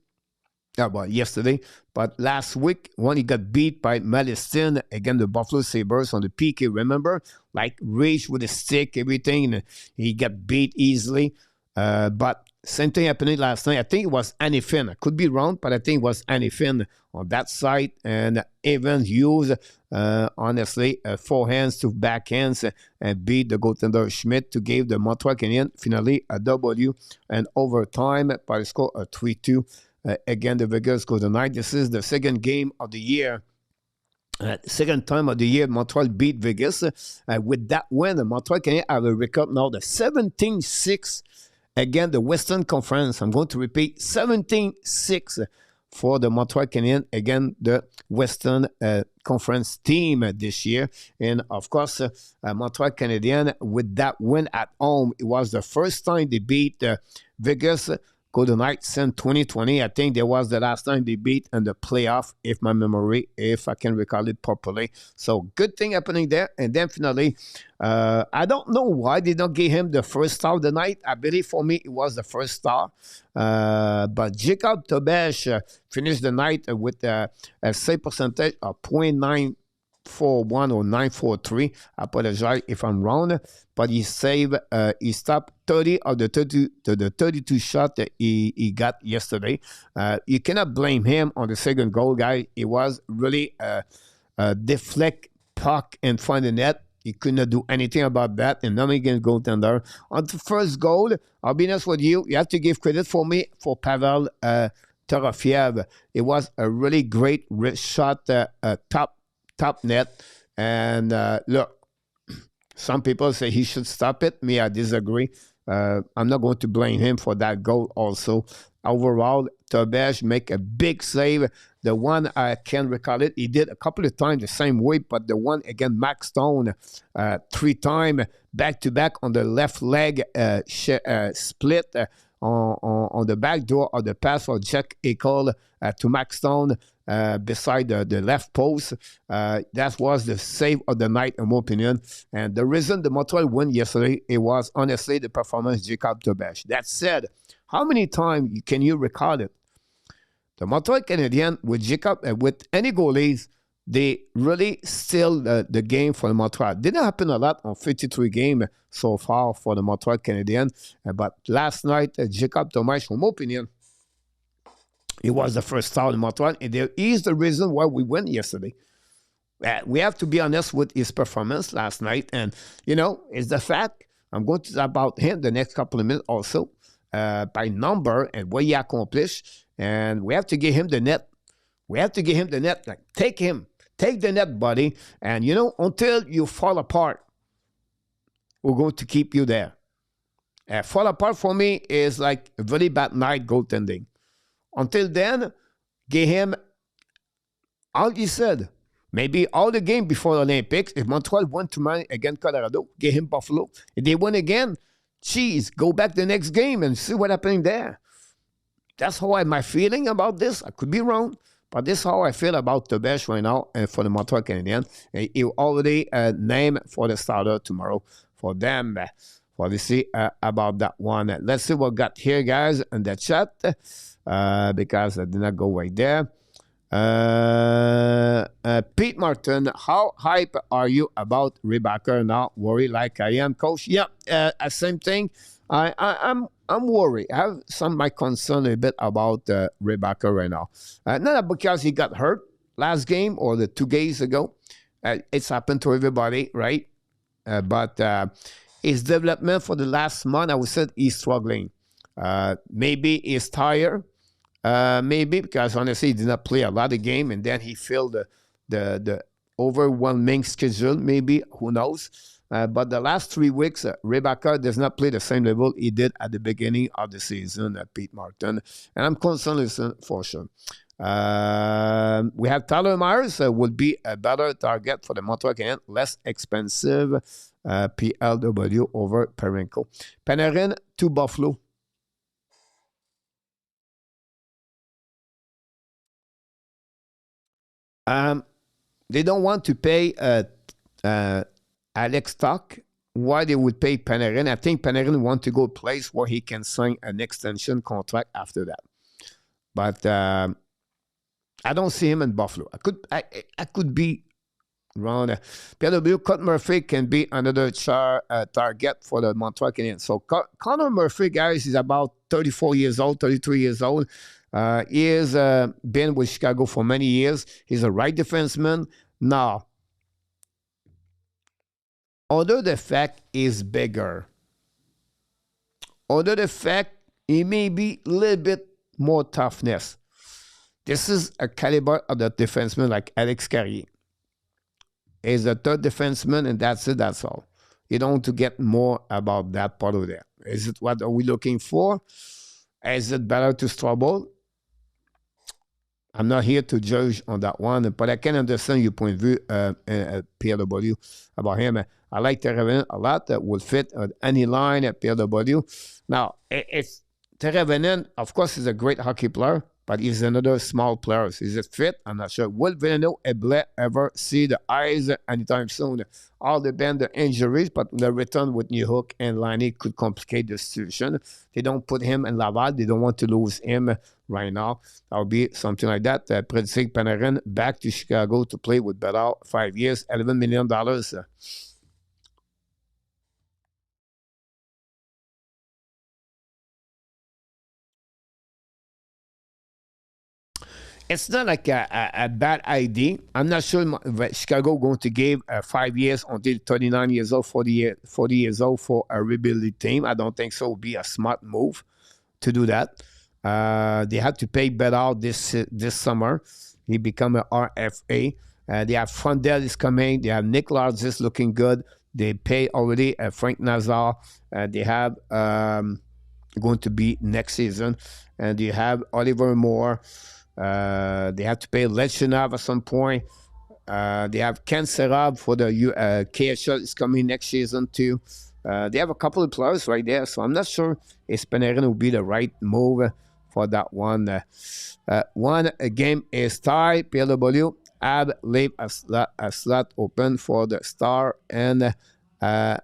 But last week, when he got beat by Malestin against the Buffalo Sabres on the PK, remember? Like, reach with a stick, everything. And he got beat easily. But same thing happening last night. I think it was Anifin. I could be wrong, but I think it was Anifin on that side. And Evans used, honestly, forehands to backhands and beat the goaltender Schmidt to give the Montreal Canadiens finally a W and overtime by the score of 3-2. Again, the Vegas go tonight. This is the second game of the year. Second time of the year, Montreal beat Vegas. With that win, the Montreal Canadiens have a record now, the 17-6 against the Western Conference. I'm going to repeat, 17-6 for the Montreal Canadiens against the Western Conference team this year. And, of course, Montreal Canadiens, with that win at home, it was the first time they beat Vegas Golden Knights since 2020. I think that was the last time they beat in the playoff, if I can recall it properly. So good thing happening there. And then finally, I don't know why they don't give him the first star of the night. I believe for me it was the first star. But Jakub Dobes finished the night with a save percentage of 9-4-1 or 9-4-3. I apologize if I'm wrong, but he stopped 30 of the 32 shots that he got yesterday. You cannot blame him on the second goal, guy. It was really a deflect puck in front of the net. He could not do anything about that, and nothing against goaltender. On the first goal, I'll be honest with you, you have to give credit for me for Pavel Torofiev. It was a really great shot, top net. And look, some people say he should stop it. Me, I disagree. I'm not going to blame him for that goal also. Overall, Dobes make a big save. The one, I can recall it, he did a couple of times the same way, but the one against Max Stone, 3 times back-to-back on the left leg split on the back door of the pass for Jack Eichel to Max Stone beside the left post. That was the save of the night, in my opinion. And the reason the Montreal won yesterday, it was honestly the performance of Jakub Dobes. That said, how many times can you recall it? The Montreal Canadiens with Jakub, with any goalies, they really steal the game for the Montreal. Didn't happen a lot on 53 games so far for the Montreal Canadiens, but last night, Jakub Dobes, from my opinion, he was the first star in Montreal, and there is the reason why we won yesterday. We have to be honest with his performance last night, and, it's the fact. I'm going to talk about him the next couple of minutes also, by number and what he accomplished, and we have to give him the net. We have to give him the net. Like, take the net, buddy, and, until you fall apart, we're going to keep you there. Fall apart for me is like a very bad night goaltending. Until then, give him all he said. Maybe all the game before the Olympics. If Montreal won tomorrow against Colorado, give him Buffalo. If they win again, geez, go back the next game and see what happened there. That's how I'm feeling about this. I could be wrong, but this is how I feel about Dobes right now and for the Montreal Canadiens. He already named for the starter tomorrow for them. For to see about that one. Let's see what got here, guys, in the chat. Because I did not go right there. Pete Martin, how hype are you about Rebecca? Not worried like I am, Coach. Yeah, same thing. I'm worried. I have my concern a bit about Rebecca right now. Not because he got hurt last game or the 2 days ago. It's happened to everybody, right? But his development for the last month, I would say he's struggling. Maybe he's tired. Maybe because honestly he did not play a lot of game, and then he filled the overwhelming schedule. Maybe, who knows? But the last 3 weeks, Rebecca does not play the same level he did at the beginning of the season. Pete Martin, and I'm concerned for sure. We have Tyler Myers would be a better target for the Montreal Canadiens, less expensive. PLW over Perenko. Panarin to Buffalo. They don't want to pay Alex Tuch. Why they would pay Panarin? I think Panarin want to go a place where he can sign an extension contract after that. But I don't see him in Buffalo. I could be wrong. PLW, Cut Murphy can be another target for the Montreal Canadiens. So Connor Murphy, guys, is about 34 years old, 33 years old. He has been with Chicago for many years. He's a right defenseman. Now, although the fact is bigger, although the fact he may be a little bit more toughness, this is a caliber of the defenseman like Alex Carrier. He's the third defenseman, and that's it, that's all. You don't want to get more about that part of there. Is it what are we looking for? Is it better to struggle? I'm not here to judge on that one, but I can understand your point of view, PLW, about him. I like Teravainen a lot. That would fit on any line at PLW. Now, it's Teravainen, of course, is a great hockey player, but he's another small player. Is it fit? I'm not sure. Will Villeneuve ever see the eyes anytime soon? All depend on the injuries, but the return with New Hook and Laney could complicate the situation. They don't put him in Laval. They don't want to lose him right now. That would be something like that. Predicting Panarin back to Chicago to play with Bedard 5 years, $11 million. It's not like a bad idea. I'm not sure Chicago going to give 5 years until 39 years old, 40 years old for a rebuilding team. I don't think so. It would be a smart move to do that. They had to pay Bedard this summer. He become an RFA. They have Frondel is coming. They have Nick Largis looking good. They pay already Frank Nazar. They have going to be next season. And you have Oliver Moore. They have to pay Lechinov at some point. They have Ken Serab for the KHL is coming next season too. They have a couple of players right there, so I'm not sure if Panarin will be the right move for that one. One game is tied. PLW Ab leave a slot open for the Star and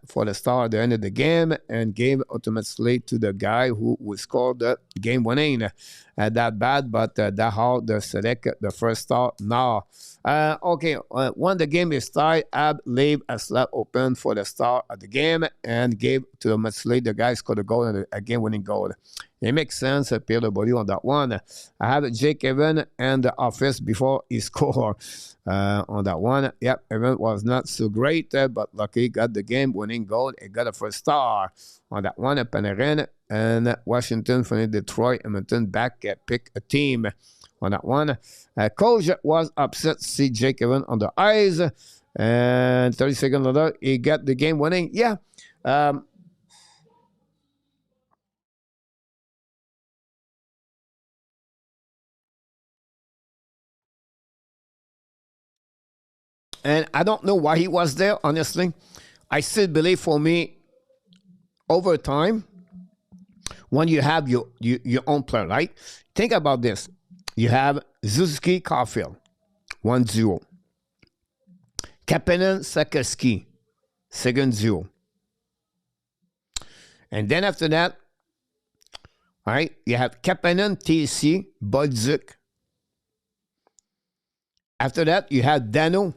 for the Star at the end of the game and gave automatically to the guy who scored the game winning. That bad, but that how the select the first Star now. Okay, when the game is tied, Ab leave a slot open for the Star at the game and gave to the automatically the guy scored a goal and a game winning goal. It makes sense, PLW on that one. I have Jake Evan and the office before he scored on that one. Yep, Evan was not so great, but lucky got the game-winning goal. He got a first star on that one. Panarin and Washington for Detroit, Edmonton back pick a team on that one. Coach was upset to see Jake Evan on the ice. And 30 seconds later, he got the game-winning. Yeah. And I don't know why he was there, honestly. I still believe for me, over time, when you have your own player, right? Think about this. You have Suzuki Caufield, 1-0. Kapanen Sakarski, 2-0. And then after that, all right, you have Kapanen TC, Bodzuk. After that, you have Dano,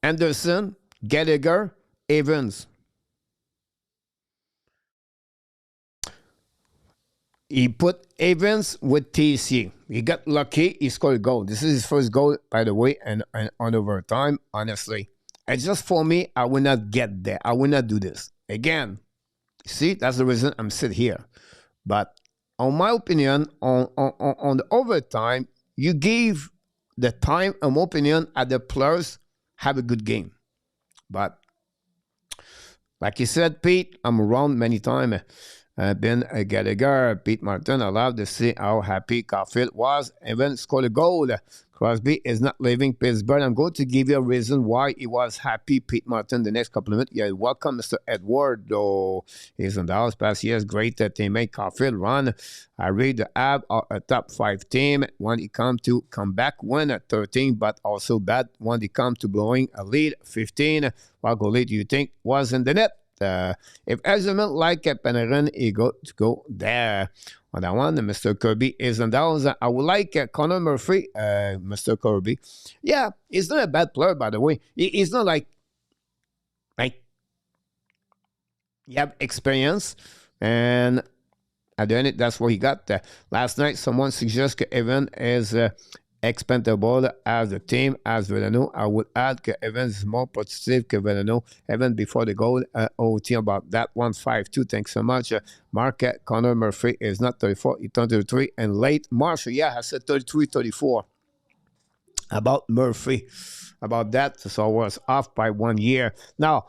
Anderson, Gallagher, Evans. He put Evans with TC. He got lucky. He scored a goal. This is his first goal, by the way, and on overtime, honestly. It's just for me, I will not get there. I will not do this. Again, see, that's the reason I'm sitting here. But on my opinion, on the overtime, you give the time and opinion at the players have a good game. But like you said, Pete, I'm around many times. Ben Gallagher, Pete Martin, allowed to see how happy Caufield was. Even scored a goal. Crosby is not leaving Pittsburgh. I'm going to give you a reason why he was happy, Pete Martin, the next couple of minutes. Yeah, welcome, Mr. Edward, though. He's in the house past years. Great teammate, Caufield run. I read the Habs are a top 5 team when it comes to comeback win at 13, but also bad when it comes to blowing a lead 15. What goalie do you think was in the net? If Ezerman like Panarin, he go there. On that one, Mr. Kirby is on that. I would like Connor Murphy, Mr. Kirby. Yeah, he's not a bad player, by the way. He's not like he have experience, and at the end, that's what he got. Last night, someone suggested Evan is expendable as a team as Villeneuve. I would add that Evans is more positive than Villeneuve. Evan before the goal, OT about that one, 5-2. Thanks so much. Mark Connor Murphy is not 34, he turned 33. And late Marshall, yeah, I said 33, 34. About Murphy, about that. So I was off by 1 year. Now,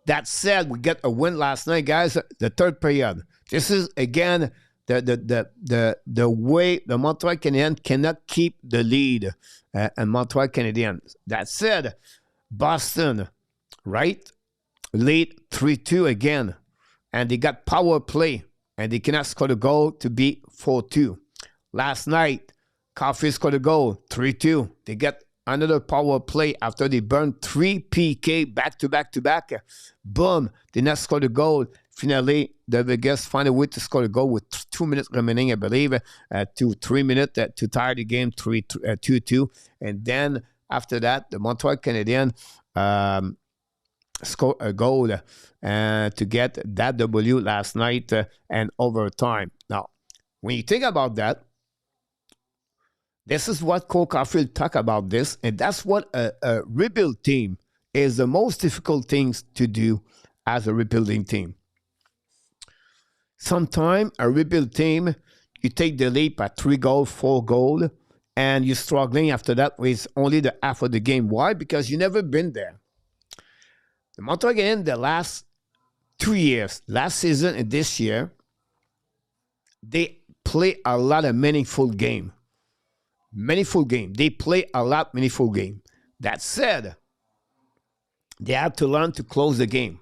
that said, we get a win last night, guys. The third period. This is, again, the way the Montreal Canadiens cannot keep the lead and Montreal Canadiens. That said, Boston, right, lead 3-2 again, and they got power play, and they cannot score the goal to be 4-2. Last night, Caufield scored a goal, 3-2. They get another power play after they burned 3 PK back to back to back. Boom, they not scored a goal. Finally, the Vegas find a way to score a goal with 2 minutes remaining, I believe, 3 minutes to tie the game 2-2. And then after that, the Montreal Canadiens scored a goal to get that W last night and overtime. Now, when you think about that, this is what Cole Caufield talk about this, and that's what a rebuild team is the most difficult things to do as a rebuilding team. Sometimes a rebuild team, you take the leap at 3 goals, 4 goals, and you're struggling after that with only the half of the game. Why? Because you never been there. The Montreal Canadiens, the last 2 years, last season and this year, they play a lot of meaningful game. Meaningful game. They play a lot meaningful game. That said, they have to learn to close the game.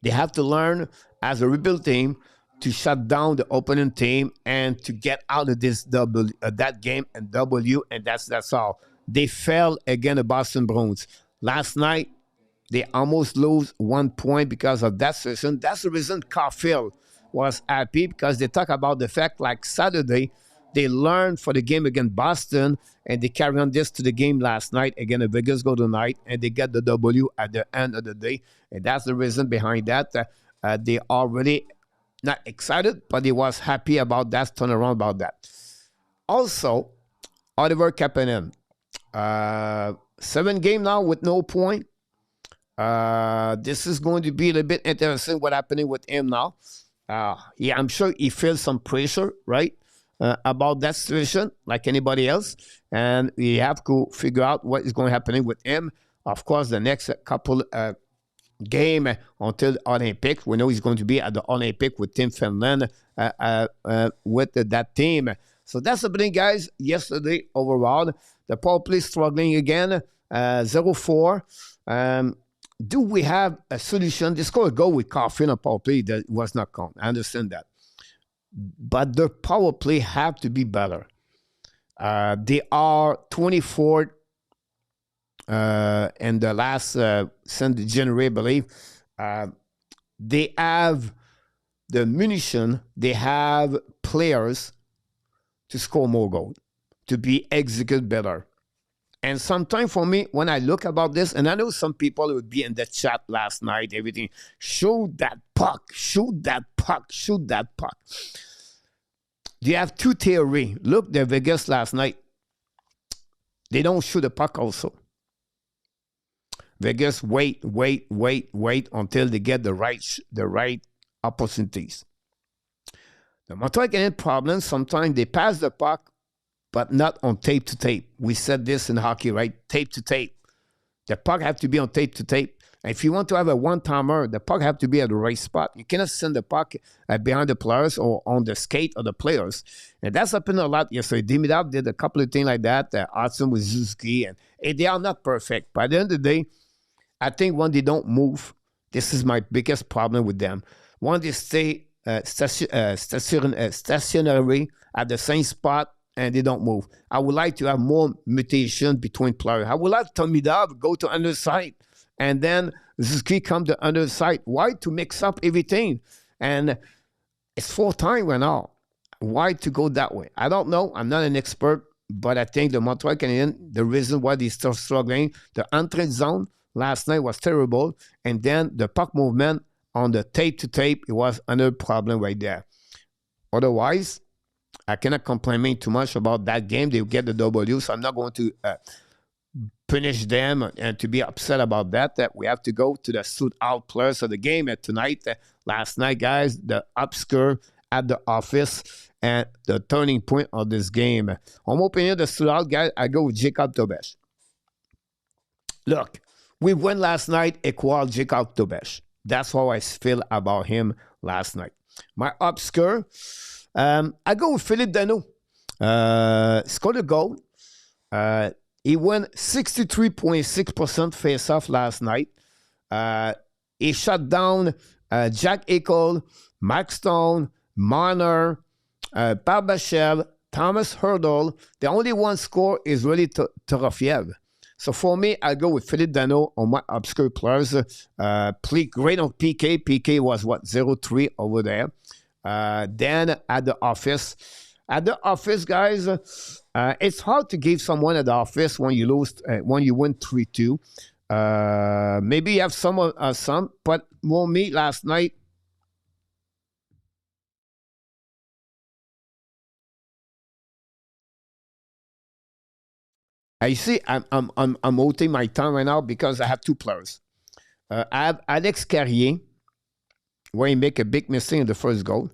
They have to learn as a rebuild team to shut down the opponent team and to get out of this that game and W, and that's all. They fell against the Boston Bruins. Last night, they almost lose 1 point because of that session. That's the reason Caufield was happy, because they talk about the fact like Saturday, they learned for the game against Boston, and they carry on this to the game last night against the Vegas Golden Knights, and they get the W at the end of the day. And that's the reason behind that. They already not excited, but they was happy about that, turnaround about that. Also, Oliver Kapanen, 7 games now with no point. This is going to be a little bit interesting what's happening with him now. Yeah, I'm sure he feels some pressure, right? About that situation, like anybody else, and we have to figure out what is going to happen with him. Of course, the next couple game until Olympic, we know he's going to be at the Olympic with Tim Finland with that team. So that's the thing, guys. Yesterday, overall, the power play struggling again, 0-4. Do we have a solution? They scored a goal with Caufield on power play that was not count. I understand that. But the power play have to be better. They are 24th in the last since January, I believe. They have the munition. They have players to score more goals, to be executed better. And sometimes for me, when I look about this, and I know some people would be in the chat last night, everything, shoot that puck, shoot that puck, shoot that puck. You have 2 theories. Look, the Vegas last night, they don't shoot the puck also. Vegas wait until they get the right opportunities. The Montreal Canadiens problem, sometimes they pass the puck, but not on tape to tape. We said this in hockey, right? Tape to tape. The puck have to be on tape to tape. And if you want to have a one-timer, the puck have to be at the right spot. You cannot send the puck behind the players or on the skate of the players. And that's happened a lot yesterday. Demidov did a couple of things like that. Hudson with Zuski. And they are not perfect. By the end of the day, I think when they don't move, this is my biggest problem with them. When they stay stationary at the same spot, and they don't move. I would like to have more mutation between players. I would like Demidov go to other side, and then Zuski come to other side. Why to mix up everything? And it's 4 times right now. Why to go that way? I don't know. I'm not an expert, but I think the Montreal Canadiens, the reason why they still struggling, the entry zone last night was terrible, and then the puck movement on the tape to tape, it was another problem right there. Otherwise, I cannot complain too much about that game. They get the W, so I'm not going to punish them and to be upset about that. That we have to go to the shootout players of the game tonight. Last night, guys, the upscore at the office and the turning point of this game. On my opinion, the shootout, guys, I go with Jakub Dobes. Look, we won last night equal Jakub Dobes. That's how I feel about him last night. My upscore, I go with Philippe Danault. Scored a goal. He went 63.6% face-off last night. He shut down Jack Eichel, Mark Stone, Marner, Barbashev, Thomas Hurdle. The only one score is really Torofiev. So for me, I'll go with Philippe Dano on my obscure players. Play great on PK. PK was what, 0-3 over there. Then at the office. At the office, guys, it's hard to give someone at the office when you lose, when you win 3-2. Maybe you have some, but for me last night, I see I'm holding my time right now because I have two players. I have Alex Carrier, where he make a big mistake in the first goal.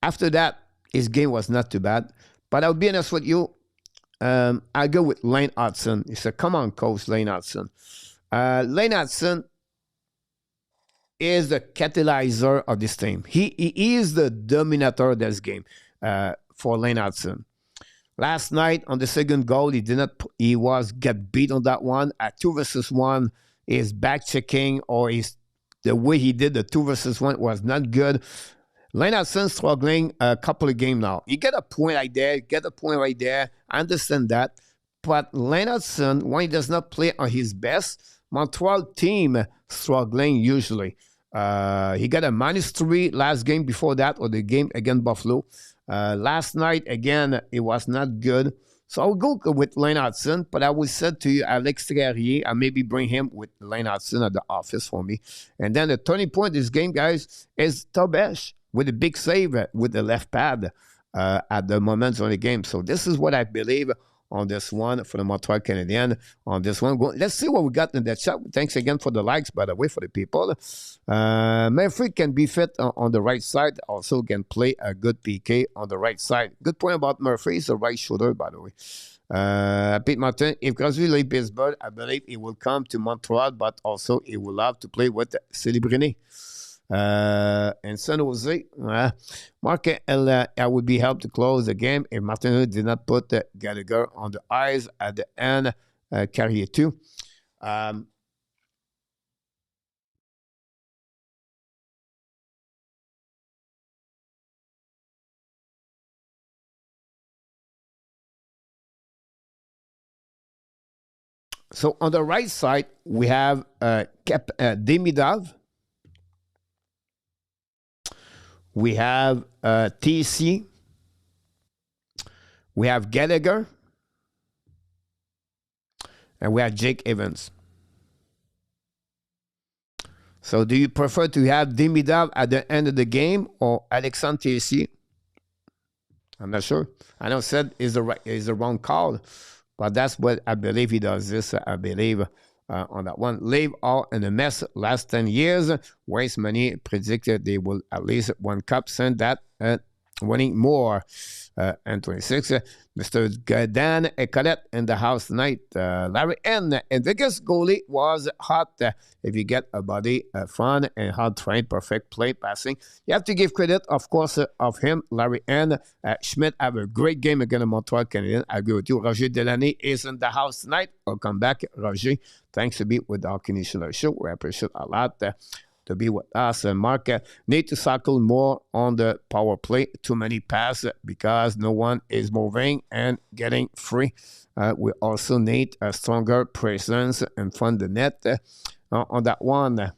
After that, his game was not too bad. But I'll be honest with you, I'll go with Lane Hudson. He said, come on, coach, Lane Hudson. Lane Hudson is the catalyzer of this team. He is the dominator of this game for Lane Hudson. Last night on the second goal, he was get beat on that one. At 2-1, his back checking or the way he did the 2-1 was not good. Lane Hudson struggling a couple of games now. You get a point right there, I understand that. But Lane Hudson, when he does not play on his best, Montreal team struggling usually. He got a -3 last game before that, or the game against Buffalo. Last night, again, it was not good. So I'll go with Lane Hudson, but I would say to you, Alex Carrier, I maybe bring him with Lane Hudson at the office for me. And then the turning point this game, guys, is Dobes with a big save with the left pad at the moment of the game. So this is what I believe on this one for the Montreal Canadiens. On this one, let's see what we got in that chat. Thanks again for the likes, by the way, for the people. Murphy can be fit on the right side. Also can play a good PK on the right side. Good point about Murphy. He's a right shoulder, by the way. Pete Martin, if Crosby leaves Pittsburgh, I believe he will come to Montreal, but also he will have to play with Celebrine. In San Jose, Mark I would be helped to close the game if Martin did not put Gallagher on the ice at the end. Carrier too. So on the right side, we have Demidov. We have TC. We have Gallagher. And we have Jake Evans. So do you prefer to have Demidov at the end of the game or Alexandre TC? I'm not sure. I know said is the wrong call, but that's what I believe he does this. I believe on that one. Leave all in a mess last 10 years. Waste money. Predicted they will at least one cup. Send that winning more. And 26. Mr. Dan Colette in the house tonight. Larry N. And Vegas goalie was hot. If you get a body front and hard trained, perfect play passing. You have to give credit, of course, of him, Larry N. Schmidt have a great game against the Montreal Canadiens. I agree with you. Roger Delaney is in the house tonight. Welcome back, Roger. Thanks to be with our Canadian show. We appreciate a lot. To be with us. Mark need to cycle more on the power play. Too many passes because no one is moving and getting free. We also need a stronger presence in front of the net on that one.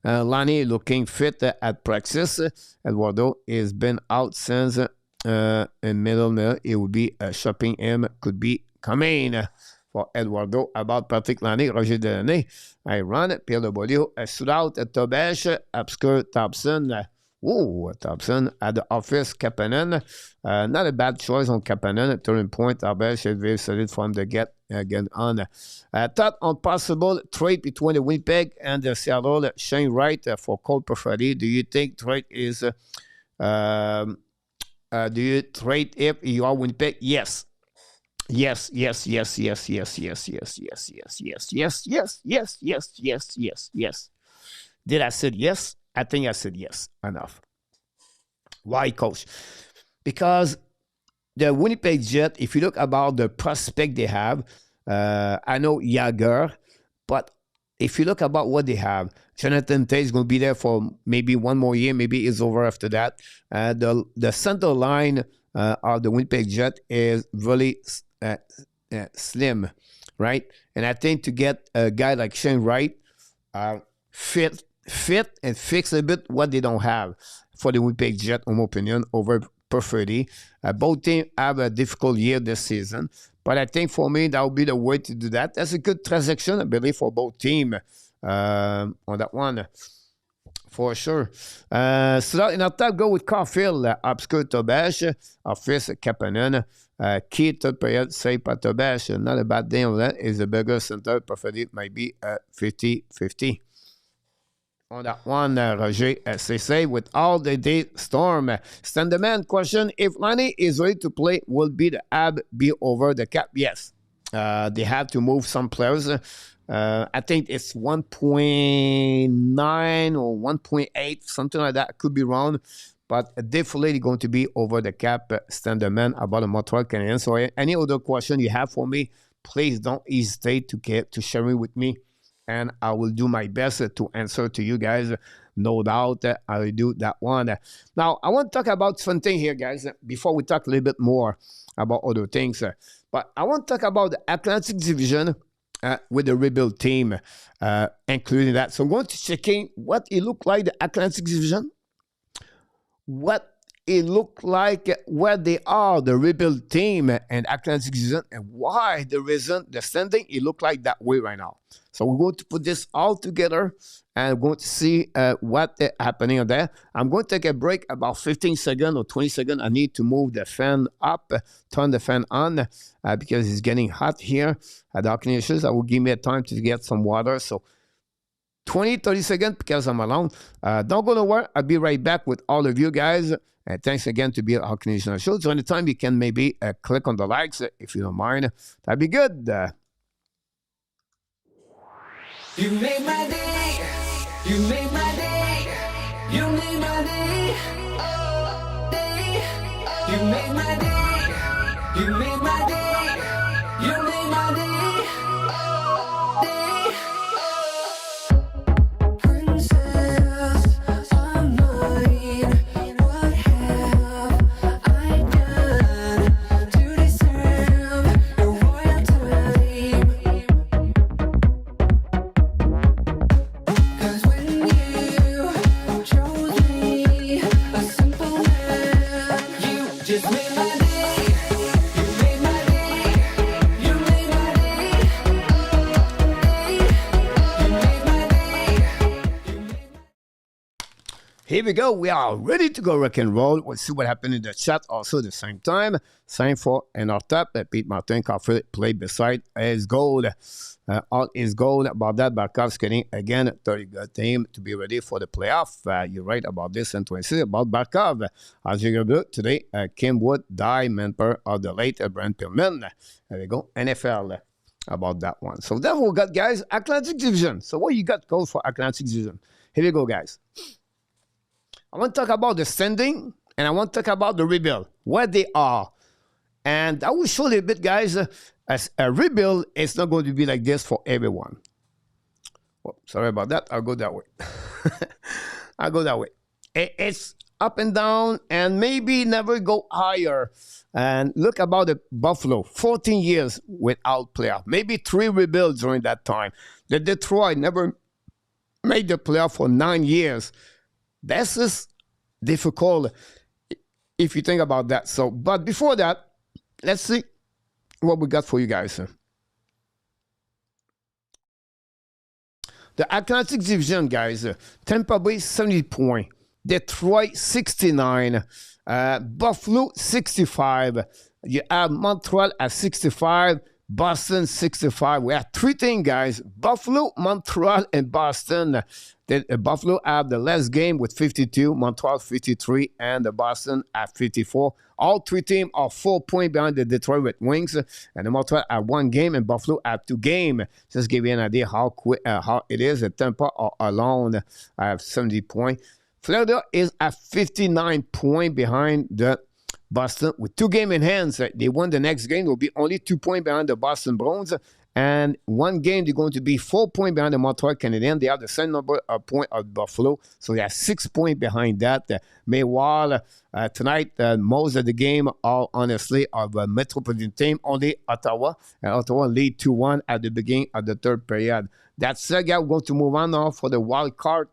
Lonnie looking fit at practice. Eduardo has been out since in middle. It will be shopping him. Could be coming. For Eduardo about Patrick Laney, Roger Delaney. I run Pierre Lebolio, stood out at Tobesh, obscure Thompson. Thompson at the office, Kapanen. Not a bad choice on Kapanen. Turning point, Tobesh is very solid from the get again on. Thought on possible trade between the Winnipeg and the Seattle, Shane Wright for Cole Perfetti. Do you think trade is, do you trade if you are Winnipeg? Yes. Yes. Did I said yes? I think I said yes. Enough. Why, coach? Because the Winnipeg Jet, if you look about the prospect they have, I know Yager, but if you look about what they have, Jonathan Tate is going to be there for maybe one more year. Maybe it's over after that. The center line of the Winnipeg Jet is really slim, right? And I think to get a guy like Shane Wright fit and fix a bit what they don't have for the Winnipeg Jet, in my opinion, over Perfetti. Both teams have a difficult year this season. But I think for me, that would be the way to do that. That's a good transaction, I believe, for both teams on that one, for sure. So in attack, go with Caufield, Obscure Dobes, Office Kapanen, key third period, save by Dobes. Not a bad thing on that. Is a bigger center, preferably might be 50-50. On that one, Roger SCC with all the day storm. Stand the man question: if Lanny is ready to play, will be the Habs be over the cap? Yes. They have to move some players. I think it's 1.9 or 1.8, something like that. Could be wrong, but definitely going to be over the cap. Stand the man about the Montreal Canadiens. So any other question you have for me, please don't hesitate to share it with me. And I will do my best to answer to you guys. No doubt I will do that one. Now, I want to talk about something here, guys, before we talk a little bit more about other things. But I want to talk about the Atlantic Division with the rebuild team, including that. So I'm going to check in what it looked like, the Atlantic Division, what it looked like where they are, the rebuild team and Atlantic Division, and why the reason the standing it looked like that way right now. So we're going to put this all together and we're going to see what is happening there. I'm going to take a break about 15 seconds or 20 seconds. I need to move the fan up, turn the fan on because it's getting hot here at the Canadiens. That will give me a time to get some water. So 20-30 seconds because I'm alone. Don't go nowhere. I'll be right back with all of you guys. And thanks again to be at our Canadian show. So anytime you can maybe click on the likes if you don't mind. That'd be good. You made my day. You made my day. You made my day. Oh, day. You made my day. You made my day. You made my day. Oh, day. Princess of mine, what have I done to deserve your royalty? 'Cause when you chose me, a simple man, you just made my day. You made my day. You made my day. You made my day. Here we go. We are ready to go rock and roll. We'll see what happened in the chat also at the same time. Same for in our top. Pete Martin Caufield played beside his goal. All is goal about that. Barkov's getting again 30 good team to be ready for the playoff. You're right about this and 26 about Barkov. As you go today, Kim Wood, Die, member of the late Brent Pillman. There we go. NFL about that one. So then we got, guys, Atlantic Division. So what you got called for Atlantic Division? Here we go, guys. I want to talk about the standing, and I want to talk about the rebuild, where they are. And I will show you a bit, guys, as a rebuild, it's not going to be like this for everyone. Oh, sorry about that. I'll go that way. I'll go that way. It's up and down, and maybe never go higher. And look about the Buffalo, 14 years without playoff. Maybe 3 rebuilds during that time. The Detroit never made the playoff for 9 years. This is difficult if you think about that. So, but before that, let's see what we got for you guys. The Atlantic Division, guys. Tampa Bay, 70 points. Detroit, 69. Buffalo, 65. You have Montreal at 65. Boston, 65. We have 3 things, guys. Buffalo, Montreal, and Boston. Buffalo have the last game with 52, Montreal 53, and the Boston at 54. All 3 teams are 4 points behind the Detroit Red Wings, and the Montreal have 1 game, and Buffalo have 2 games. Just give you an idea how it is. The Tampa are alone. I have 70 points. Florida is at 59 points behind the Boston with 2 games in hand. They won the next game. Will be only 2 points behind the Boston Bruins, And one game, they're going to be 4 points behind the Montreal Canadiens. They have the same number of points of Buffalo. So they are 6 points behind that. Meanwhile, tonight, most of the game are honestly of the Metropolitan team, only Ottawa. And Ottawa lead 2-1 at the beginning of the third period. That's it, guys. We're going to move on now for the wild card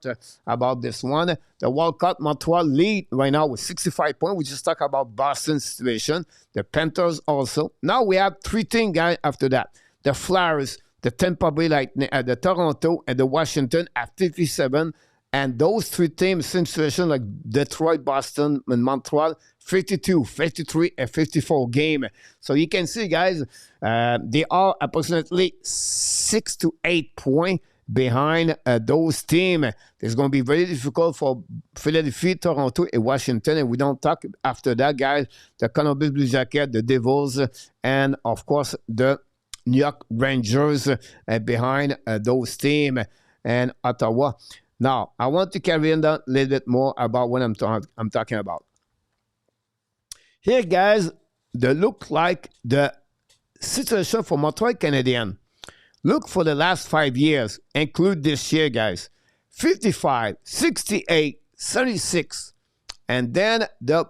about this one. The wild card, Montreal lead right now with 65 points. We just talked about Boston's situation. The Panthers also. Now we have 3 teams, guys, after that. The Flyers, the Tampa Bay Lightning, the Toronto, and the Washington at 57. And those 3 teams, same situation like Detroit, Boston, and Montreal, 52, 53, and 54 game. So you can see, guys, they are approximately 6 to 8 points behind those teams. It's going to be very difficult for Philadelphia, Toronto, and Washington. And we don't talk after that, guys, the Columbus Blue Jackets, the Devils, and, of course, the New York Rangers behind those teams and Ottawa. Now, I want to carry on a little bit more about what I'm talking about. Here, guys, the look like the situation for Montreal Canadiens. Look for the last 5 years, include this year, guys. 55, 68, 76. And then the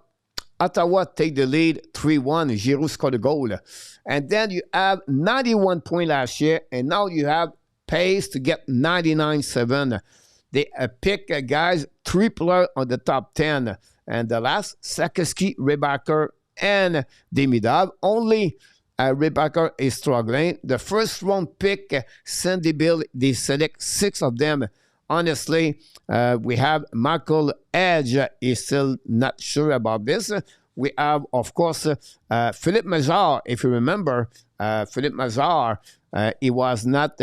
Ottawa take the lead 3-1. Giroux scored a goal. And then you have 91 points last year, and now you have pace to get 99.7. They pick, guys, 3 players on the top 10. And the last, Sakeski, Rebacker, and Demidov. Only Rebacker is struggling. The first round pick, Sandy Bill, they select 6 of them. Honestly, we have Michael Edge is still not sure about this. We have, of course, Philippe Mazar. If you remember, Philippe Mazar, he was not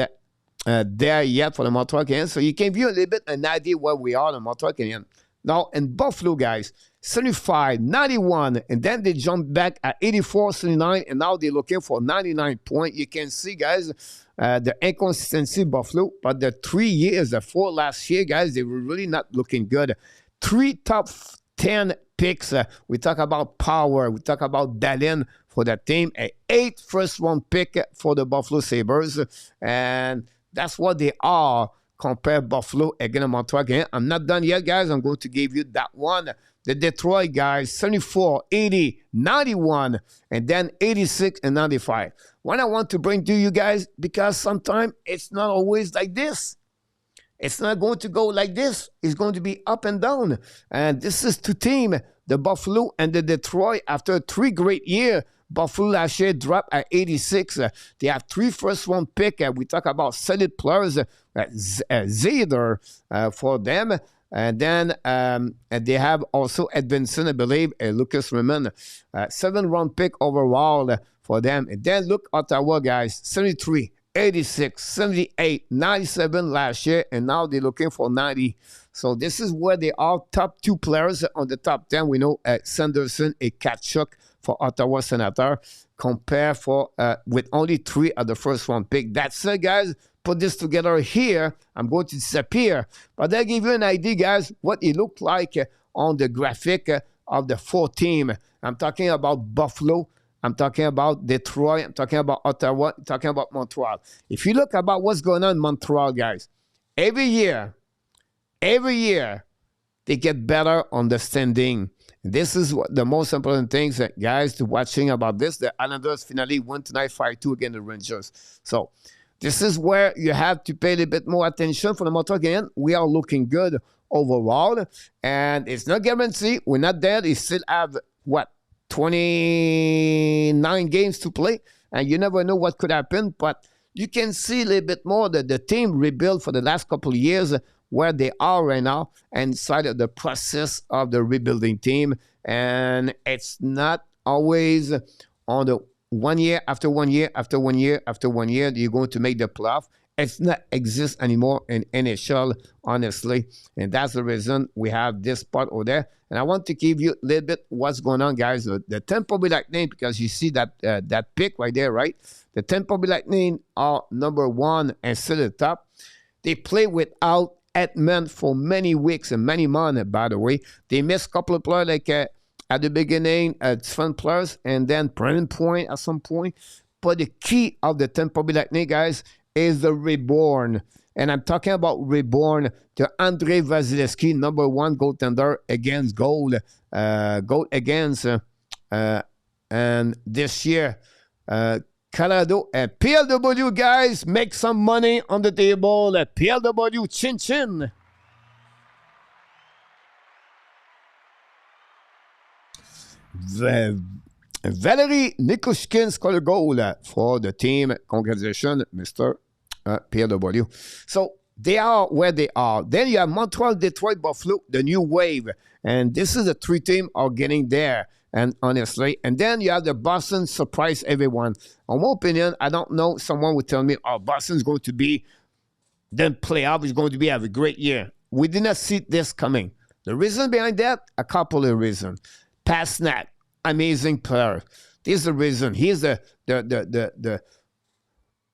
there yet for the Montreal Canadiens. So you can view a little bit an idea where we are in the Montreal Canadiens. Now, in Buffalo, guys, 75, 91, and then they jump back at 84, 79, and now they're looking for 99 points. You can see, guys, the inconsistency of Buffalo, but the 3 years, the 4 last year, guys, they were really not looking good. 3 top 10 picks. We talk about power. We talk about Dallin for that team. An 8th first-round pick for the Buffalo Sabres, and that's what they are. Compare Buffalo against Montreal again. I'm not done yet, guys. I'm going to give you that one. The Detroit guys, 74, 80, 91, and then 86 and 95. What I want to bring to you guys, because sometimes it's not always like this. It's not going to go like this. It's going to be up and down. And this is 2 teams, the Buffalo and the Detroit, after 3 great years. Buffalo last year dropped at 86. They have 3 first-round picks. We talk about solid players, Zader for them. And then they have also Edvinson, I believe, Lucas Raymond, 7th-round pick overall for them. And then look, Ottawa, guys, 73, 86, 78, 97 last year, and now they're looking for 90. So this is where they are, top 2 players on the top 10. We know Sanderson and Tkachuk for Ottawa Senator, compare for with only 3 of the first-round pick. That's it, guys. Put this together here. I'm going to disappear. But I'll give you an idea, guys, what it looked like on the graphic of the 4 team. I'm talking about Buffalo. I'm talking about Detroit. I'm talking about Ottawa. I'm talking about Montreal. If you look about what's going on in Montreal, guys, every year, they get better on the standing. This is what the most important things, guys, to watching about this. The Islanders finally won tonight 5-2 against the Rangers. So this is where you have to pay a little bit more attention for the Montreal Canadiens. We are looking good overall, and it's not guaranteed. We're not there. They still have, 29 games to play, and you never know what could happen, but you can see a little bit more that the team rebuilt for the last couple of years, where they are right now inside of the process of the rebuilding team. And it's not always on the 1 year after 1 year after 1 year after 1 year you're going to make the playoff. It's not exist anymore in NHL, honestly. And that's the reason we have this part over there. And I want to give you a little bit what's going on, guys. The Tampa Bay Lightning, because you see that that pick right there, right? The Tampa Bay Lightning are number 1 and still at the top. They play without Edmund for many weeks and many months, by the way. They missed a couple of players, like at the beginning, different players, and then Brandon Point at some point. But the key of the Tampa Bay Lightning, guys, is the reborn. And I'm talking about reborn to Andrei Vasilevsky, number 1 goaltender against goal against. And this year, Colorado and PLW, guys, make some money on the table. PLW, chin chin. Valery Nikushkin scored a goal for the team. Congratulations, Mr. PLW. So they are where they are. Then you have Montreal, Detroit, Buffalo, the new wave. And this is the 3 teams are getting there. And honestly, and then you have the Boston surprise everyone. In my opinion, I don't know. Someone would tell me, oh, Boston's going to be, then playoff is going to be have a great year. We did not see this coming. The reason behind that, a couple of reasons. Pasnak, amazing player. This is the reason. He's the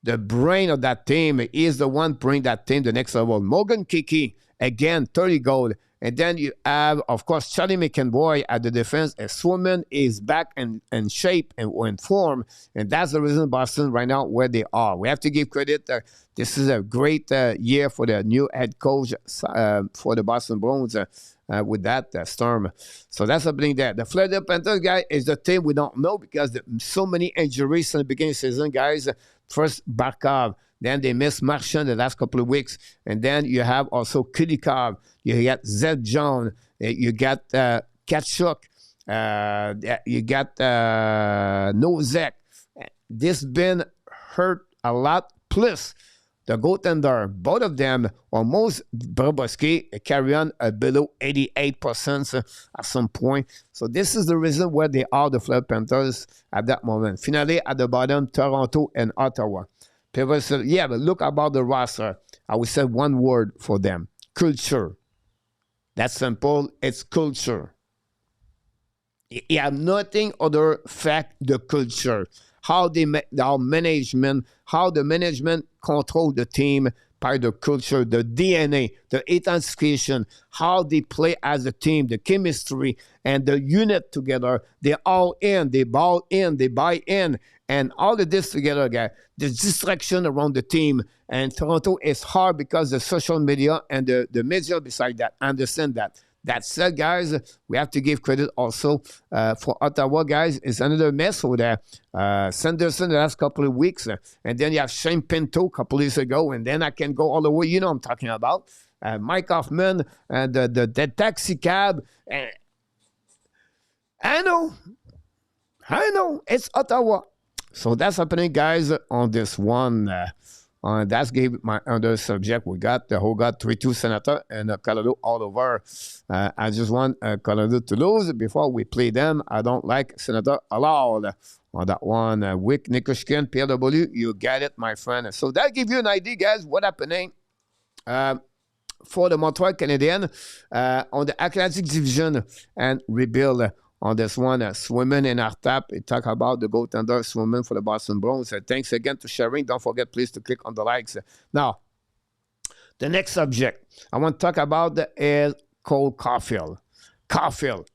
brain of that team. He is the one bring that team to the next level. Morgan Kiki, again, 30 goals. And then you have, of course, Charlie McAvoy at the defense. Swimman is back in shape and in form. And that's the reason Boston right now where they are. We have to give credit. This is a great year for the new head coach for the Boston Bruins with that storm. So that's happening there. The Florida Panthers, guy, is the team we don't know because so many injuries in the beginning of the season, guys. First, Barkov. Then they missed Marchand the last couple of weeks. And then you have also Kulikov. You got Zeb Jones. You got Kachuk. You got Nozek. This been hurt a lot. Plus, the goaltender, both of them, almost Bobrovsky, carry on below 88% at some point. So this is the reason where they are, the Florida Panthers, at that moment. Finally, at the bottom, Toronto and Ottawa. People said, yeah, but look about the roster. I would say one word for them. Culture. That's simple. It's culture. You have nothing other fact the culture. How the management control the team by the culture, the DNA, the identification, how they play as a team, the chemistry, and the unit together. They're all in, they ball in, they buy in, and all of this together, guys. The distraction around the team. And Toronto is hard because the social media and the media beside that. I understand that. That said, guys, we have to give credit also for Ottawa, guys. It's another mess over there. Sanderson the last couple of weeks. And then you have Shane Pinto a couple of years ago. And then I can go all the way. You know what I'm talking about. Mike Hoffman and the taxi cab. I know. It's Ottawa. So that's happening, guys, on this one. That's gave my other subject. We got the whole 3-2 Senator and Colorado all over. I just want Colorado to lose before we play them. I don't like Senator allowed on that one. Wick Nikushkin, PLW, you get it, my friend. So that gives you an idea, guys, what happening for the Montreal Canadiens on the Atlantic Division and rebuild. On this one, Swimming and Artap, it talk about the goaltender Swimming for the Boston Bruins. Thanks again to sharing. Don't forget, please, to click on the likes. Now, the next subject I want to talk about is Cole Caufield. Caufield.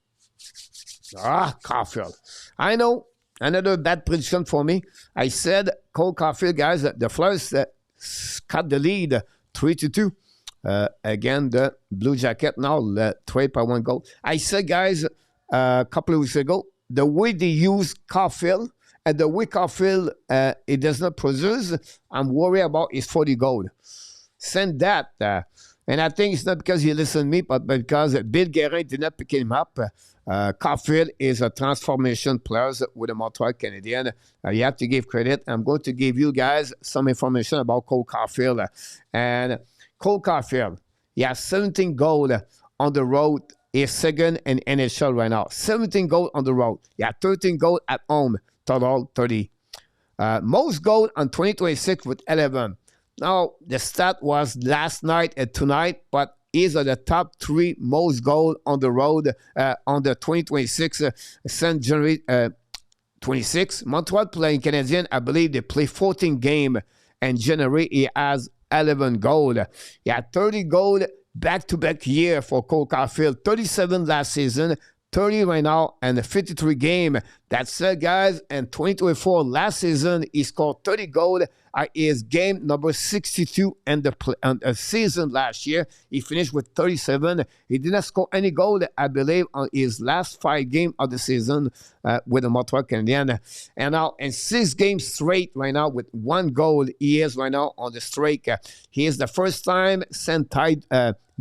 I know, another bad prediction for me. I said Cole Caufield, guys, the Flyers cut the lead 3-2. Again, the Blue Jacket now, 3-1 goal. I said, guys, a couple of weeks ago, the way they use Caufield and the way Caufield it does not produce, I'm worried about his 40 goal. Send that. And I think it's not because he listened to me, but because Bill Guerin did not pick him up. Caufield is a transformation player with the Montreal Canadiens. You have to give credit. I'm going to give you guys some information about Cole Caufield. And Cole Caufield, he has 17 goals on the road. He's second in NHL right now. 17 goals on the road. He had 13 goals at home. Total 30. Most goals on 2026 with 11. Now, the stat was last night and tonight, but he's at the top 3 most goals on the road on the 2026 since January 26. Montreal playing Canadiens, I believe they play 14 games. In January, he has 11 goals. He had 30 goals back-to-back year for Cole Caufield. 37 last season, 30 right now, and 53 game. That's it, guys. And 2024, last season, he scored 30 goals at his game number 62 in the season last year. He finished with 37. He did not score any goal, I believe, on his last 5 games of the season with the Montreal Canadiens. And now, in 6 games straight right now with 1 goal, he is right now on the streak. He is the first time since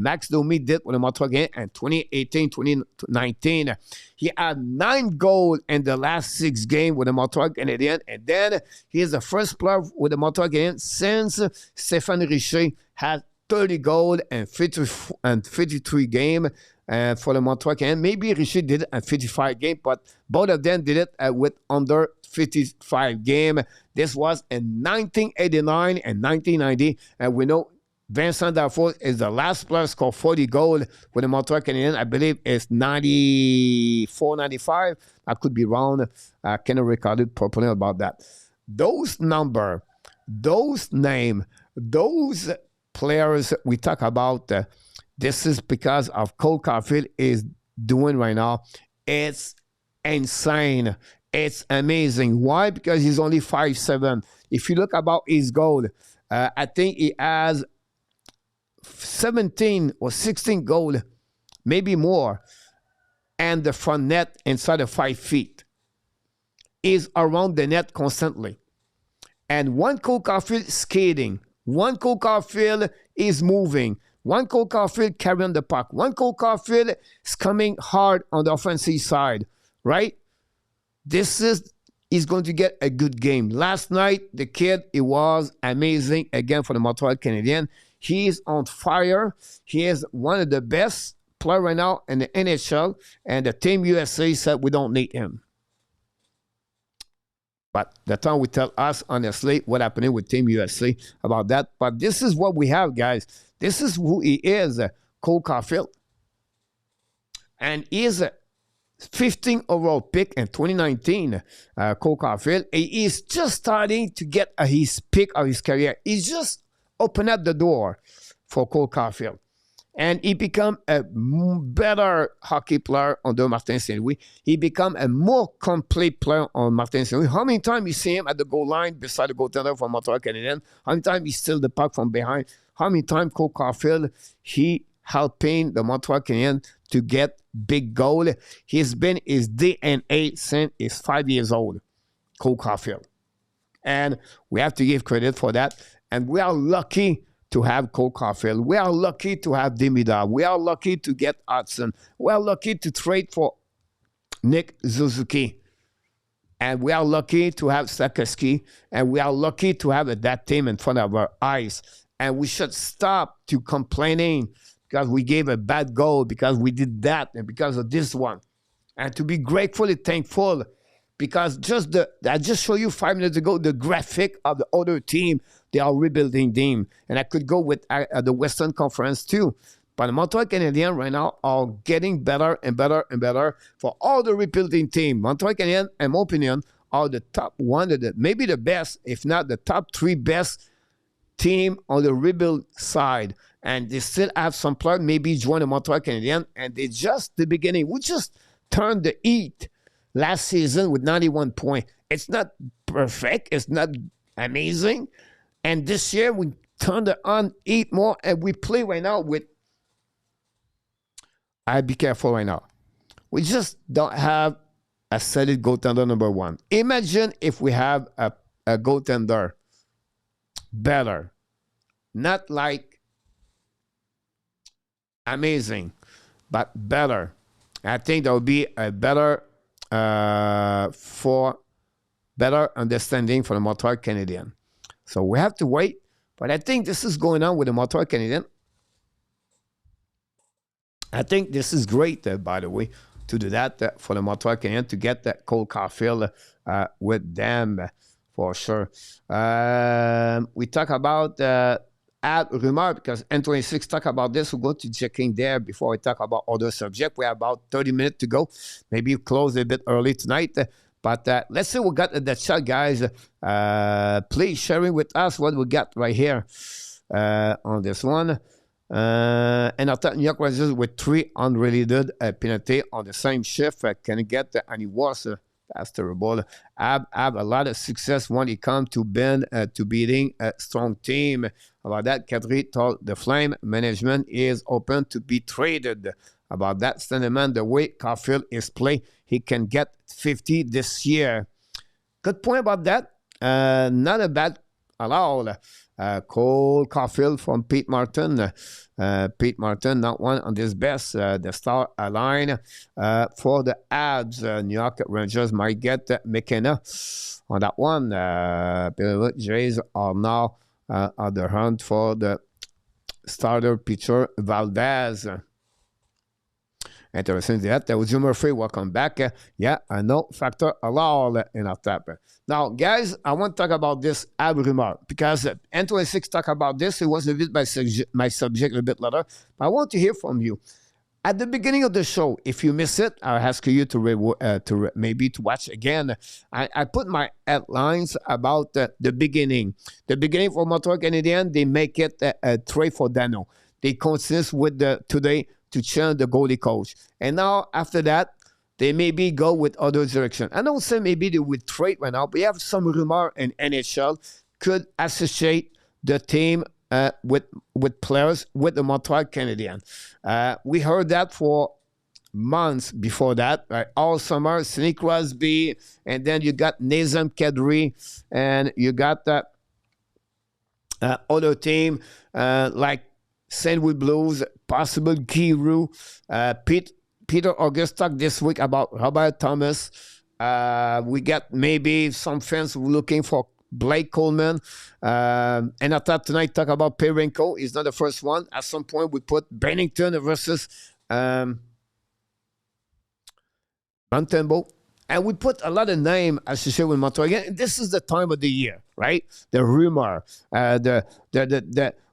Max Domi did with the Montreal Canadiens in 2018, 2019. He had 9 goals in the last 6 games with the Montreal Canadiens. And then he is the first player with the Montreal Canadiens since Stéphane Richer had 30 goals and 53 games for the Montreal Canadiens. Maybe Richer did it at 55 games, but both of them did it with under 55 games. This was in 1989 and 1990. And we know Vincent D'Anfos is the last player to score 40 goals with the Montreal Canadiens. I believe it's 94, 95. I could be wrong. I cannot record it properly about that. Those numbers, those names, those players we talk about, this is because of Cole Caufield is doing right now. It's insane. It's amazing. Why? Because he's only 5'7". If you look about his goal, I think he has 17 or 16 goals, maybe more, and the front net inside of 5 feet is around the net constantly. And one Cole Caufield skating, one Cole Caufield is moving, one Cole Caufield carrying the puck, one Cole Caufield is coming hard on the offensive side, right? This is going to get a good game. Last night, the kid, it was amazing again for the Montreal Canadiens. He is on fire. He is one of the best players right now in the NHL, and the Team USA said we don't need him. But the time will tell us, honestly, what happening with Team USA about that. But this is what we have, guys. This is who he is, Cole Caufield. And he is a 15th overall pick in 2019, Cole Caufield. He is just starting to get his peak of his career. He's just opened up the door for Cole Caufield. And he become a better hockey player under Martin Saint-Louis. He become a more complete player on Martin Saint-Louis. How many times you see him at the goal line beside the goaltender from Montreal Canadiens? How many times he steals the puck from behind? How many times Cole Caufield, he helping the Montreal Canadiens to get big goal? He's been his DNA since he's 5 years old, Cole Caufield. And we have to give credit for that. And we are lucky to have Cole Caufield. We are lucky to have Demida. We are lucky to get Hudson. We are lucky to trade for Nick Suzuki. And we are lucky to have Sakoski. And we are lucky to have that team in front of our eyes. And we should stop to complaining because we gave a bad goal, because we did that, and because of this one. And to be grateful and thankful, because I just showed you 5 minutes ago the graphic of the other team. They are rebuilding team. And I could go with the Western Conference too. But the Montreal Canadiens right now are getting better and better and better for all the rebuilding team. Montreal Canadiens, in my opinion, are the top one, maybe the best, if not the top 3 best team on the rebuild side. And they still have some players maybe join the Montreal Canadiens. And they just the beginning. We just turned the heat last season with 91 points. It's not perfect. It's not amazing. And this year, we turned it on, eat more, and we play right now with... I be careful right now. We just don't have a solid goaltender number 1. Imagine if we have a goaltender better. Not like amazing, but better. I think there will be a better understanding for the Montreal Canadiens. So we have to wait. But I think this is going on with the Montreal Canadiens. I think this is great, by the way, to do that for the Montreal Canadiens, to get that Cole Caufield with them, for sure. We talk about ad rumor, because N26 talk about this. We'll go to checking there before we talk about other subject. We have about 30 minutes to go. Maybe you close a bit early tonight. But let's see what we got at the chat, guys. Please sharing with us what we got right here on this one. And I thought New York Rangers with 3 unrelated penalty on the same shift. Can get any worse That's terrible. Have a lot of success when it comes to beating a strong team. About that, Kadri told the Flame management is open to be traded. About that sentiment, the way Caufield is playing, he can get 50 this year. Good point about that. Not a bad at all. Cole Caufield from Pete Martin. Pete Martin, not one on this best. The star line for the Habs. New York Rangers might get McKenna on that one. Jays are now on the hunt for the starter pitcher Valdez. Interesting that. That was Jim Murphy. Welcome back. Yeah, I know. Factor a lot in our tap. Now, guys, I want to talk about this Ab rumor because N26 talked about this. It was a bit my subject a bit later. But I want to hear from you. At the beginning of the show, if you miss it, I'll ask you to maybe to watch again. I put my headlines about the beginning. The beginning for Montreal Canadiens, they make it a trade for Dano. They consist with today to change the goalie coach. And now, after that, they maybe go with other direction. I don't say maybe they would trade right now, but you have some rumor in NHL could associate the team with players with the Montreal Canadiens. We heard that for months before that, right? All summer, Sidney Crosby, and then you got Nazem Kadri, and you got that other team like St. Louis Blues, possible Giroux, Peter August talked this week about Robert Thomas. We got maybe some fans looking for Blake Coleman. And I thought tonight talk about Perenko. He's not the first one. At some point, we put Bennington versus Montembeault. And we put a lot of names associated with Montreal. Again, this is the time of the year, right? The rumor,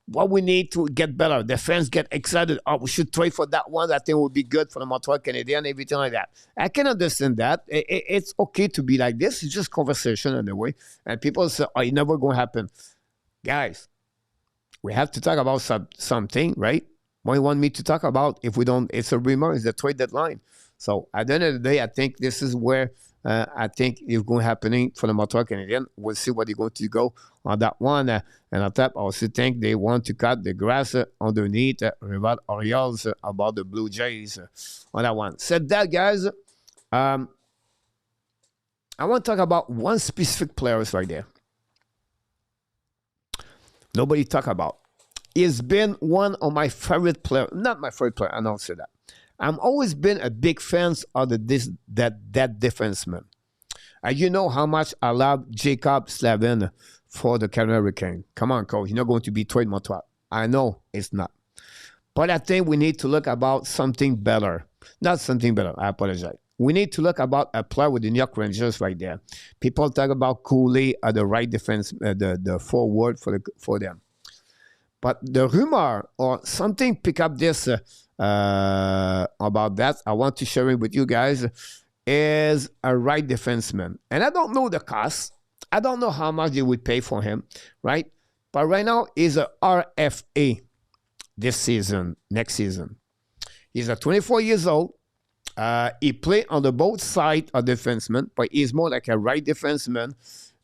what we need to get better. The fans get excited. Oh, we should trade for that one. I think would be good for the Montreal Canadiens, everything like that. I can understand that. It's okay to be like this. It's just conversation in a way. And people say, oh, it's never going to happen. Guys, we have to talk about something, right? What you want me to talk about if we don't, it's a rumor, it's the trade deadline. So at the end of the day, I think this is where I think it's going to happening for the Montreal Canadiens. We'll see what they're going to go on that one. And on top, I also think they want to cut the grass underneath Rival Orioles about the Blue Jays on that one. Said that, guys, I want to talk about one specific player right there. Nobody talk about. He's been one of my favorite players. Not my favorite player, I don't say that. I've always been a big fan of that defenseman. You know how much I love Jakub Slavin for the Calgary Hurricanes. Come on, coach. You're not going to be trade Montreal. I know it's not. But I think we need to look about something better. Not something better. I apologize. We need to look about a player with the New York Rangers right there. People talk about Cooley at the right defense, the forward for them. But the rumor or something pick up this about that, I want to share it with you guys, is a right defenseman. And I don't know the cost. I don't know how much they would pay for him, right? But right now, he's a RFA this season, next season. He's 24 years old. He played on the both sides of defenseman, but he's more like a right defenseman.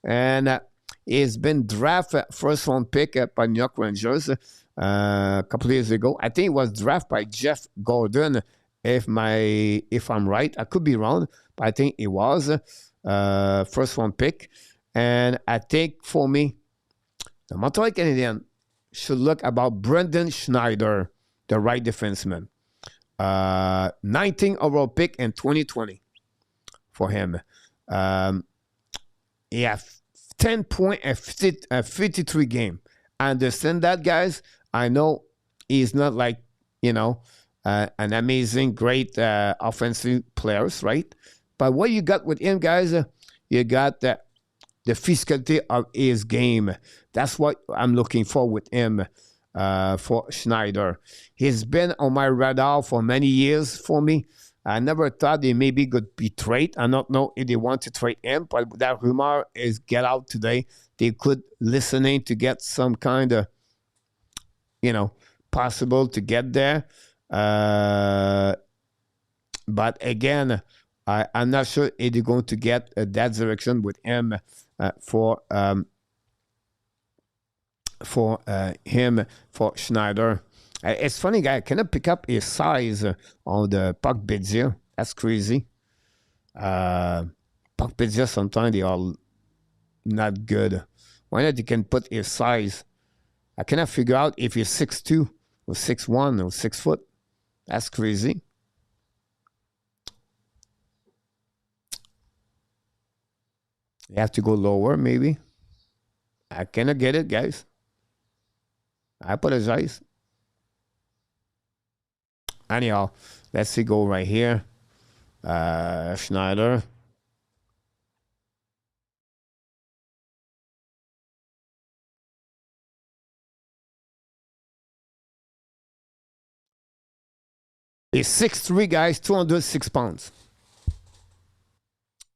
And he's been drafted first round pick by New York Rangers a couple of years ago. I think it was drafted by Jeff Gordon, if I'm right. I could be wrong, but I think it was first round pick. And I think for me, the Montreal Canadiens should look about Brendan Schneider, the right defenseman. 19th overall pick in 2020 for him. Yeah, 10 point and 53 game. I understand that, guys. I know he's not like, an amazing, great offensive players, right? But what you got with him, guys, you got the physicality of his game. That's what I'm looking for with him, for Schneider. He's been on my radar for many years for me. I never thought they maybe could be traded. I don't know if they want to trade him, but that rumor is get out today. They could listening to get some kind of, possible to get there. But again, I'm not sure if they're going to get that direction with him for Schneider. It's funny, guy. I cannot pick up his size on the puck bids here. That's crazy. Puck bids here sometimes they are not good. Why not? You can put his size. I cannot figure out if he's 6'2" or 6'1" or 6 foot. That's crazy. You have to go lower, maybe. I cannot get it, guys. I apologize. Anyhow, let's see, go right here. Schneider. He's 6'3", guys, 206 pounds.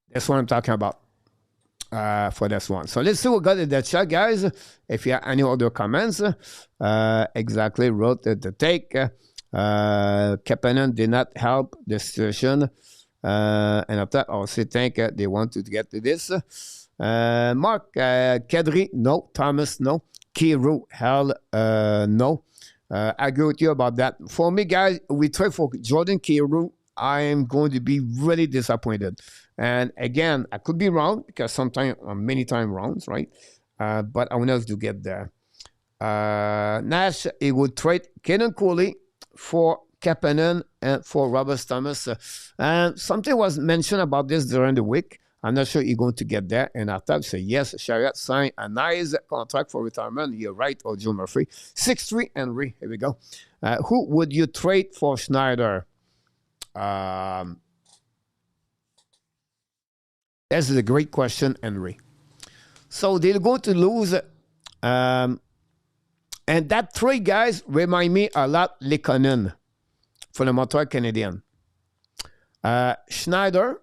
That's what I'm talking about for this one. So let's see what got in the chat, guys. If you have any other comments, exactly wrote the take. Kapanen did not help the situation. And after that, also think they want to get to this. Mark, Kadri, no. Thomas, no. Kiro, hell, no. I agree with you about that. For me, guys, we trade for Jordan Kiro. I am going to be really disappointed. And again, I could be wrong because sometimes, many times wrong, right? But I want us to get there. Nash, he would trade Kenan Cooley for Kapanen and for Robert Thomas. And something was mentioned about this during the week. I'm not sure you're going to get there. And I thought, say yes, Chariot signed a nice contract for retirement. You're right, or Joe Murphy. 6'3", Henry. Here we go. Who would you trade for Schneider? This is a great question, Henry. So they're going to lose. And that trade, guys, remind me a lot Lekonen for the Montreal Canadiens. Schneider,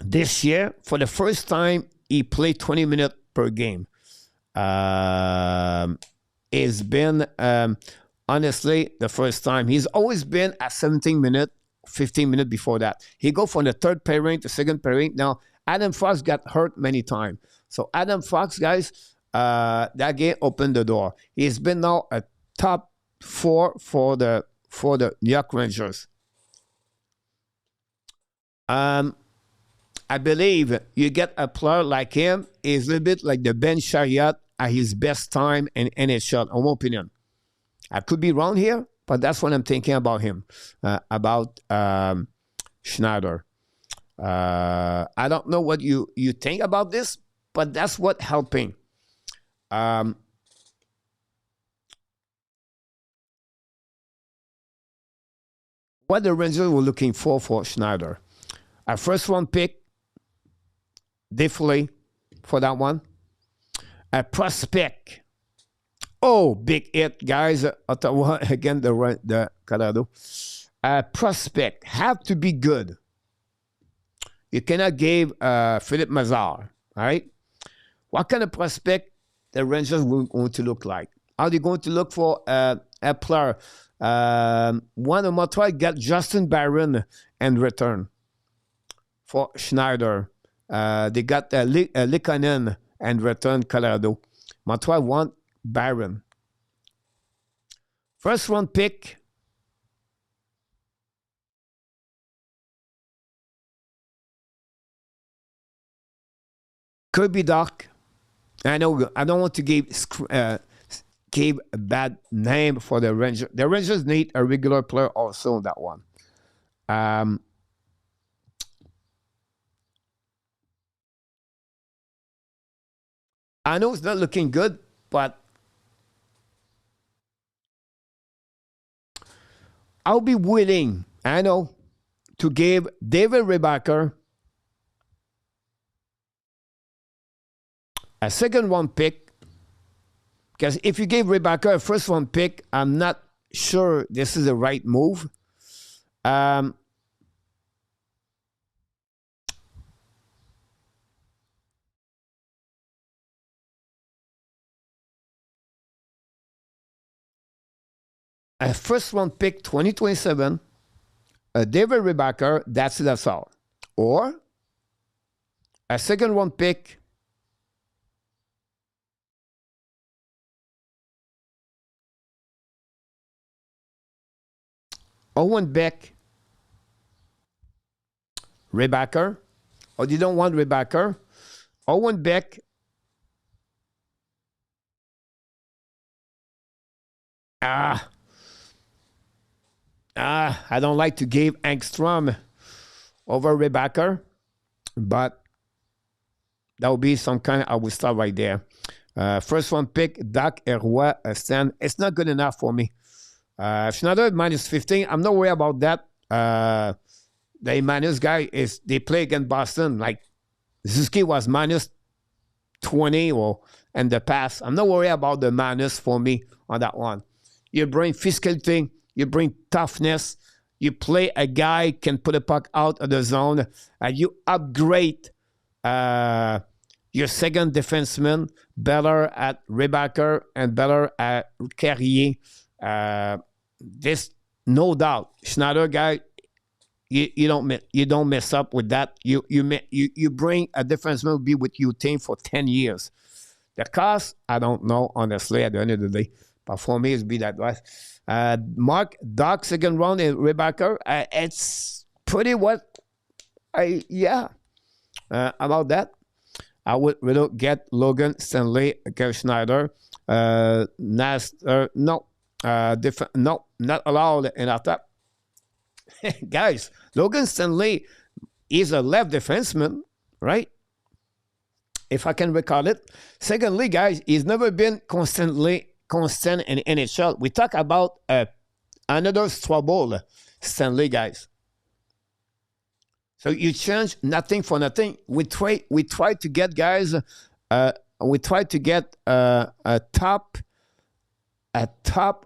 this year, for the first time, he played 20 minutes per game. It's been, honestly, the first time. He's always been at 17 minutes, 15 minutes before that. He go from the third pairing to second pairing. Now, Adam Fox got hurt many times. So Adam Fox, guys, that game opened the door. He's been now a top 4 for the New York Rangers. I believe you get a player like him, is a little bit like the Ben Chariot at his best time in NHL, in my opinion. I could be wrong here, but that's what I'm thinking about him, about Schneider. I don't know what you think about this, but that's what helping. What the Rangers were looking for Schneider. A first round pick, definitely for that one. A prospect. Oh, big hit, guys. Ottawa again, the Colorado. A prospect have to be good. You cannot give Philippe Mazar, all right? What kind of prospect the Rangers will going to look like? Are they going to look for a player? One of Montreal got Justin Barron in return for Schneider. They got Lekonen in return, Colorado. Montreal want Barron. First round pick. Kirby Doc. I know I don't want to give a bad name for the Rangers. The Rangers need a regular player also on that one. I know it's not looking good, but I'll be willing, I know, to give David Rebacker a second round pick. Because if you gave Rebacker a first round pick, I'm not sure this is the right move. A first round pick 2027 David Rebacker, that's all. Or a second round pick, Owen Beck, Rebacker. Or you don't want Rebacker. Owen Beck, I don't like to give Angstrom over Rebacker, but that would be some kind. I will start right there. First one pick, Doc Herroy, Stan. It's not good enough for me. Schneider minus 15. I'm not worried about that. The minus guy is they play against Boston. Like Zuski was minus 20 or in the past. I'm not worried about the minus for me on that one. You bring physicality, you bring toughness, you play a guy can put a puck out of the zone, and you upgrade your second defenseman better at Rebacker and better at Carrier. This no doubt, Schneider guy, you don't mess up with that. You bring a defenseman will be with your team for 10 years. The cost, I don't know, honestly, at the end of the day. But for me, it's be that way. Mark, Doc, second round, and Rebacker. It's pretty what about that. I would really get Logan Stanley, Kerr Schneider, Naster. No, no, not allowed in our top. Guys, Logan Stanley is a left defenseman, right? If I can recall it. Secondly, guys, he's never been constant in NHL. We talk about another Strobel Stanley, guys. So you change nothing for nothing. We try to get guys. We try to get a top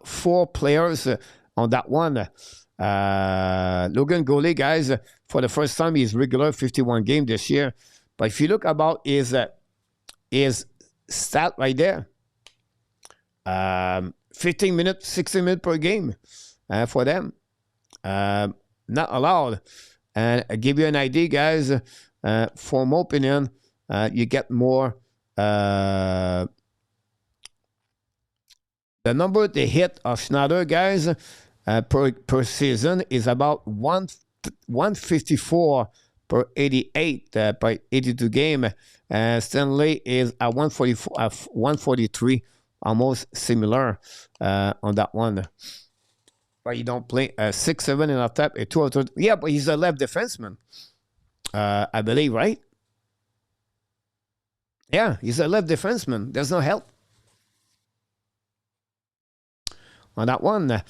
4 players on that one. Logan Goalie, guys, for the first time, he's regular 51 game this year. But if you look about his stat right there, 15 minutes, 60 minutes per game for them. Not allowed. And I give you an idea, guys, for my opinion, you get more. The number they hit of Schneider, guys, per season is about 154 per 88, per 82 game. Stanley is at 143, almost similar on that one. But you don't play 6-7 in a tap, a 2 yeah, but he's a left defenseman, I believe, right? Yeah, he's a left defenseman. There's no help on that one.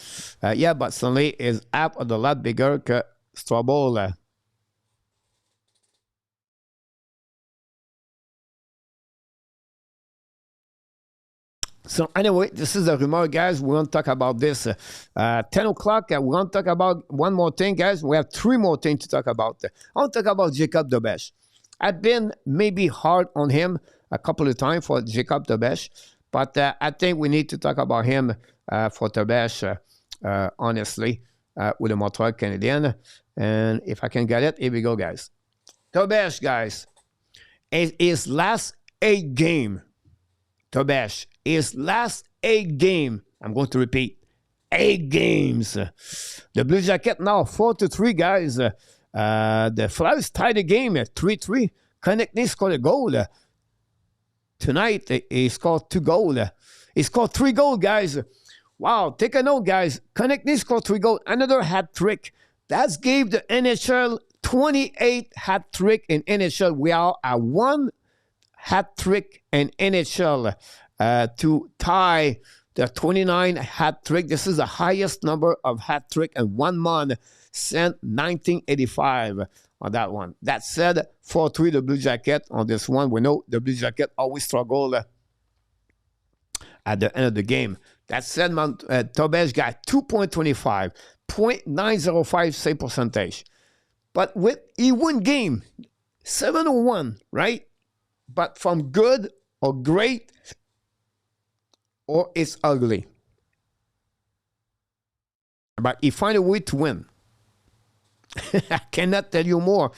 Yeah, but Stanley is up a lot bigger than Strobel. So anyway, this is a rumor, guys. We won't talk about this. 10 o'clock, we won't talk about one more thing, guys. We have 3 more things to talk about. I want to talk about Jakub Dobes. I've been maybe hard on him a couple of times for Jakub Dobes, but I think we need to talk about him for Dobes, honestly, with the Montreal Canadiens. And if I can get it, here we go, guys. Dobes, guys, his last 8 game. Dobes, his last 8 game. I'm going to repeat, 8 games. The Blue Jackets now 4-3, guys. The Flyers tied the game at 3-3. Konechny scored a goal. Tonight, he scored 2 goals. He scored 3 goals, guys. Wow, take a note, guys. Konechny scored 3 goals. Another hat trick. That gave the NHL 28 hat trick in NHL. We are at 1 hat trick in NHL to tie the 29 hat trick. This is the highest number of hat trick in 1 month since 1985 on that one. That said, 4-3 the Blue Jacket on this one. We know the Blue Jacket always struggle at the end of the game. That said, Dobes got 2.25, 0.905 save percentage. But he won game 7-1, right? But from good or great or it's ugly. But he find a way to win. I cannot tell you more.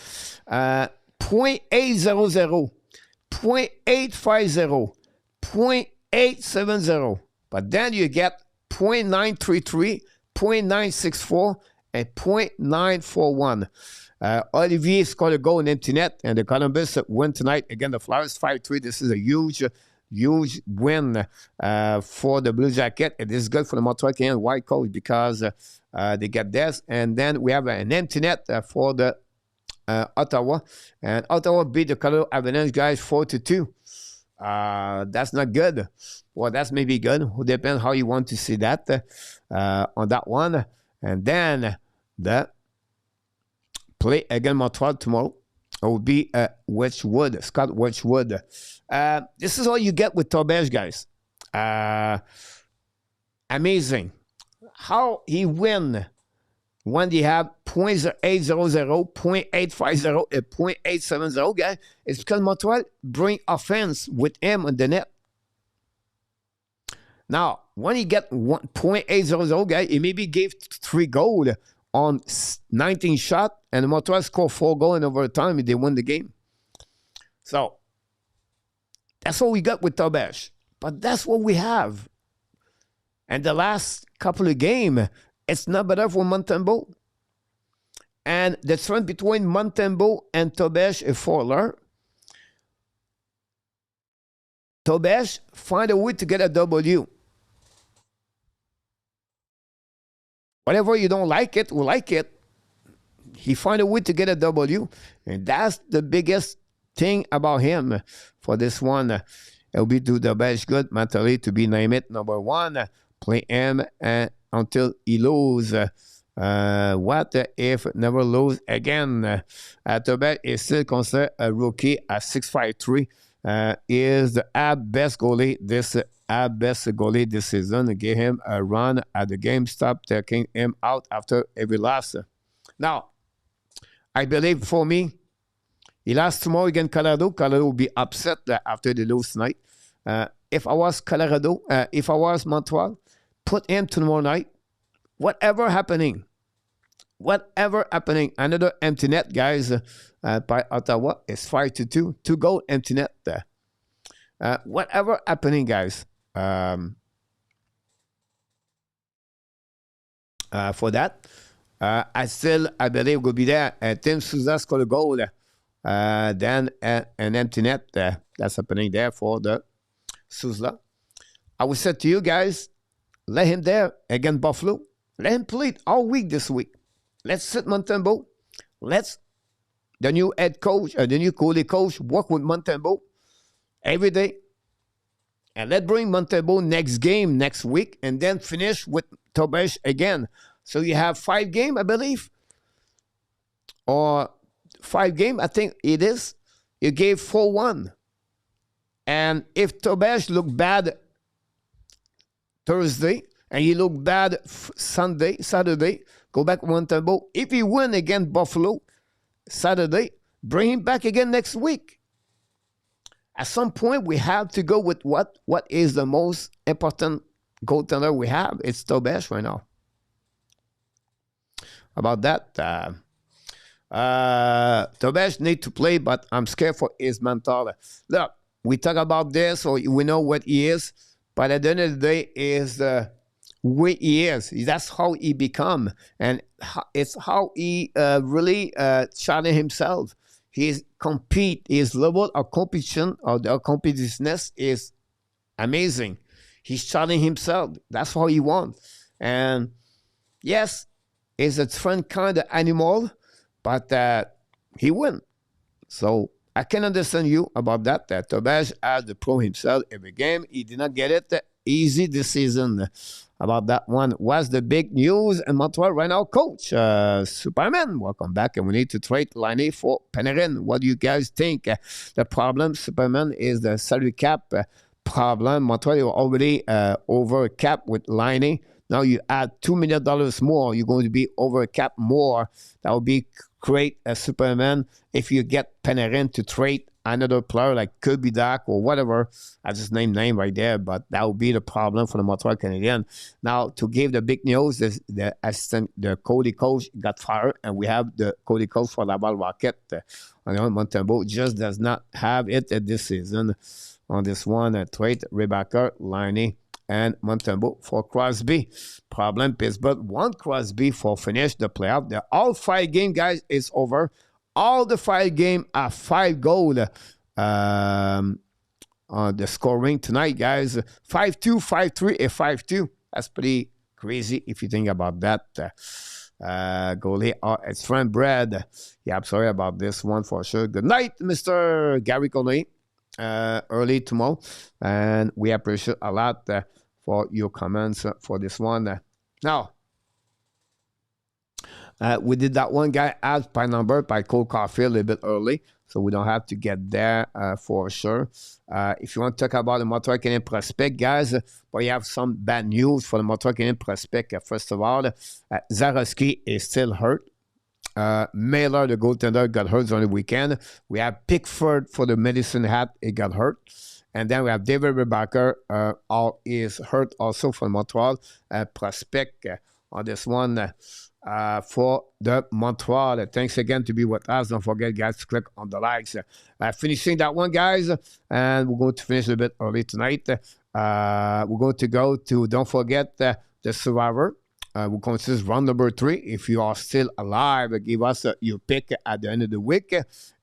0.800, 0.850, 0.870. But then you get 0.933, 0.964, and 0.941. Olivier scored a goal in empty net, and the Columbus win tonight against the Flyers 5-3. This is a huge win for the Blue Jacket. It is good for the Montreal Canadiens white coat because they get this. And then we have an empty net for the Ottawa. And Ottawa beat the Colorado Avalanche guys 4-2. That's not good. Well, that's maybe good. It depends how you want to see that on that one. And then the play against Montreal tomorrow. It will be Wedgwood, Scott Wedgwood. This is all you get with Dobes, guys. Amazing. How he win when they have 0.800, 0.850, and 0.870, guys. It's because Montreal bring offense with him on the net. Now, when he get 0.800, guys, he maybe gave 3 goals on 19 shots, and Montreal scored 4 goals in overtime, and they won the game. So, that's what we got with Dobes. But that's what we have. And the last couple of games, it's not better for Montembeault. And the trend between Montembeault and Dobes is further. Dobes find a way to get a W. Whatever you don't like it, we like it. He find a way to get a W. And that's the biggest thing about him for this one. It'll be do the best good mentally to be named it number 1. Play him until he lose. What if never lose again? Dobes is still considered a rookie at 6'5'3". Is the best goalie this season. Give him a run at the game. Stop taking him out after every loss. Now, I believe for me, he lost tomorrow against Colorado. Colorado will be upset after the lose tonight. If I was Colorado, if I was Montreal, put him tomorrow night. Whatever happening, another empty net, guys, by Ottawa is 5-2. 2 goal empty net. Whatever happening, guys. For that, I believe will be there. Tim Souza scored a goal. Then an empty net. That's happening there for the Souza. I will say to you guys, let him there against Buffalo. Let him play it all week this week. Let's sit Montembeault. Let's the new head coach, the new goalie coach, work with Montembeault every day. And let's bring Montembeault next game next week and then finish with Dobes again. So you have 5 games, I believe. Or 5 games, I think it is. You gave 4-1. And if Dobes look bad Thursday and he look bad Saturday, go back Montembeault. If he win against Buffalo Saturday, bring him back again next week. At some point, we have to go with what is the most important goaltender we have. It's Dobes right now. About that, Dobes need to play, but I'm scared for his mental. Look, we talk about this, or we know what he is, but at the end of the day, is the way he is. That's how he become, and it's how he really challenge himself. His level of competition or the competitiveness is amazing. He's challenging himself. That's how he wants. And yes, he's a different kind of animal, but he win. So I can understand you about that. Dobes has to prove himself every game. He did not get it easy this season. About that one was the big news in Montreal right now. Coach Superman, welcome back, and we need to trade Laine for Panarin. What do you guys think? The problem, Superman, is the salary cap problem. Montreal are already over cap with Laine. Now you add $2 million more. You're going to be over cap more. That would be great, Superman, if you get Panarin to trade another player like Kirby Dak or whatever. I just named name right there, but that would be the problem for the Montreal Canadiens. Now, to give the big news, the assistant, the Cody coach got fired, and we have the Cody coach for Laval Rocket. Montembeault just does not have it this season. On this one, trade Rebecca, Liney, and Montembeault for Crosby. Problem, Pittsburgh want Crosby for finish the playoff. The all 5 game, guys, is over. All the 5 game are 5 goals on the scoring tonight, guys. 5-2, 5-3, and 5-2. That's pretty crazy if you think about that. Goalie, it's friend Brad. Yeah, I'm sorry about this one for sure. Good night, Mr. Gary Conley. Early tomorrow, and we appreciate a lot for your comments for this one. Now, we did that one guy asked by number by Cole Caufield a little bit early, so we don't have to get there for sure. If you want to talk about the Montreal Canadiens prospect, guys, but you have some bad news for the Montreal Canadiens prospect. First of all, Zarowski is still hurt. Mailer, the goaltender, got hurt on the weekend. We have Pickford for the Medicine Hat. It got hurt. And then we have David Rebecca, all is hurt also from Montreal. Prospect on this one for the Montreal. Thanks again to be with us. Don't forget, guys, to click on the likes. Finishing that one, guys, and we're going to finish a bit early tonight. We're going to go to, don't forget, the Survivor. We consider round number 3. If you are still alive, give us your pick at the end of the week.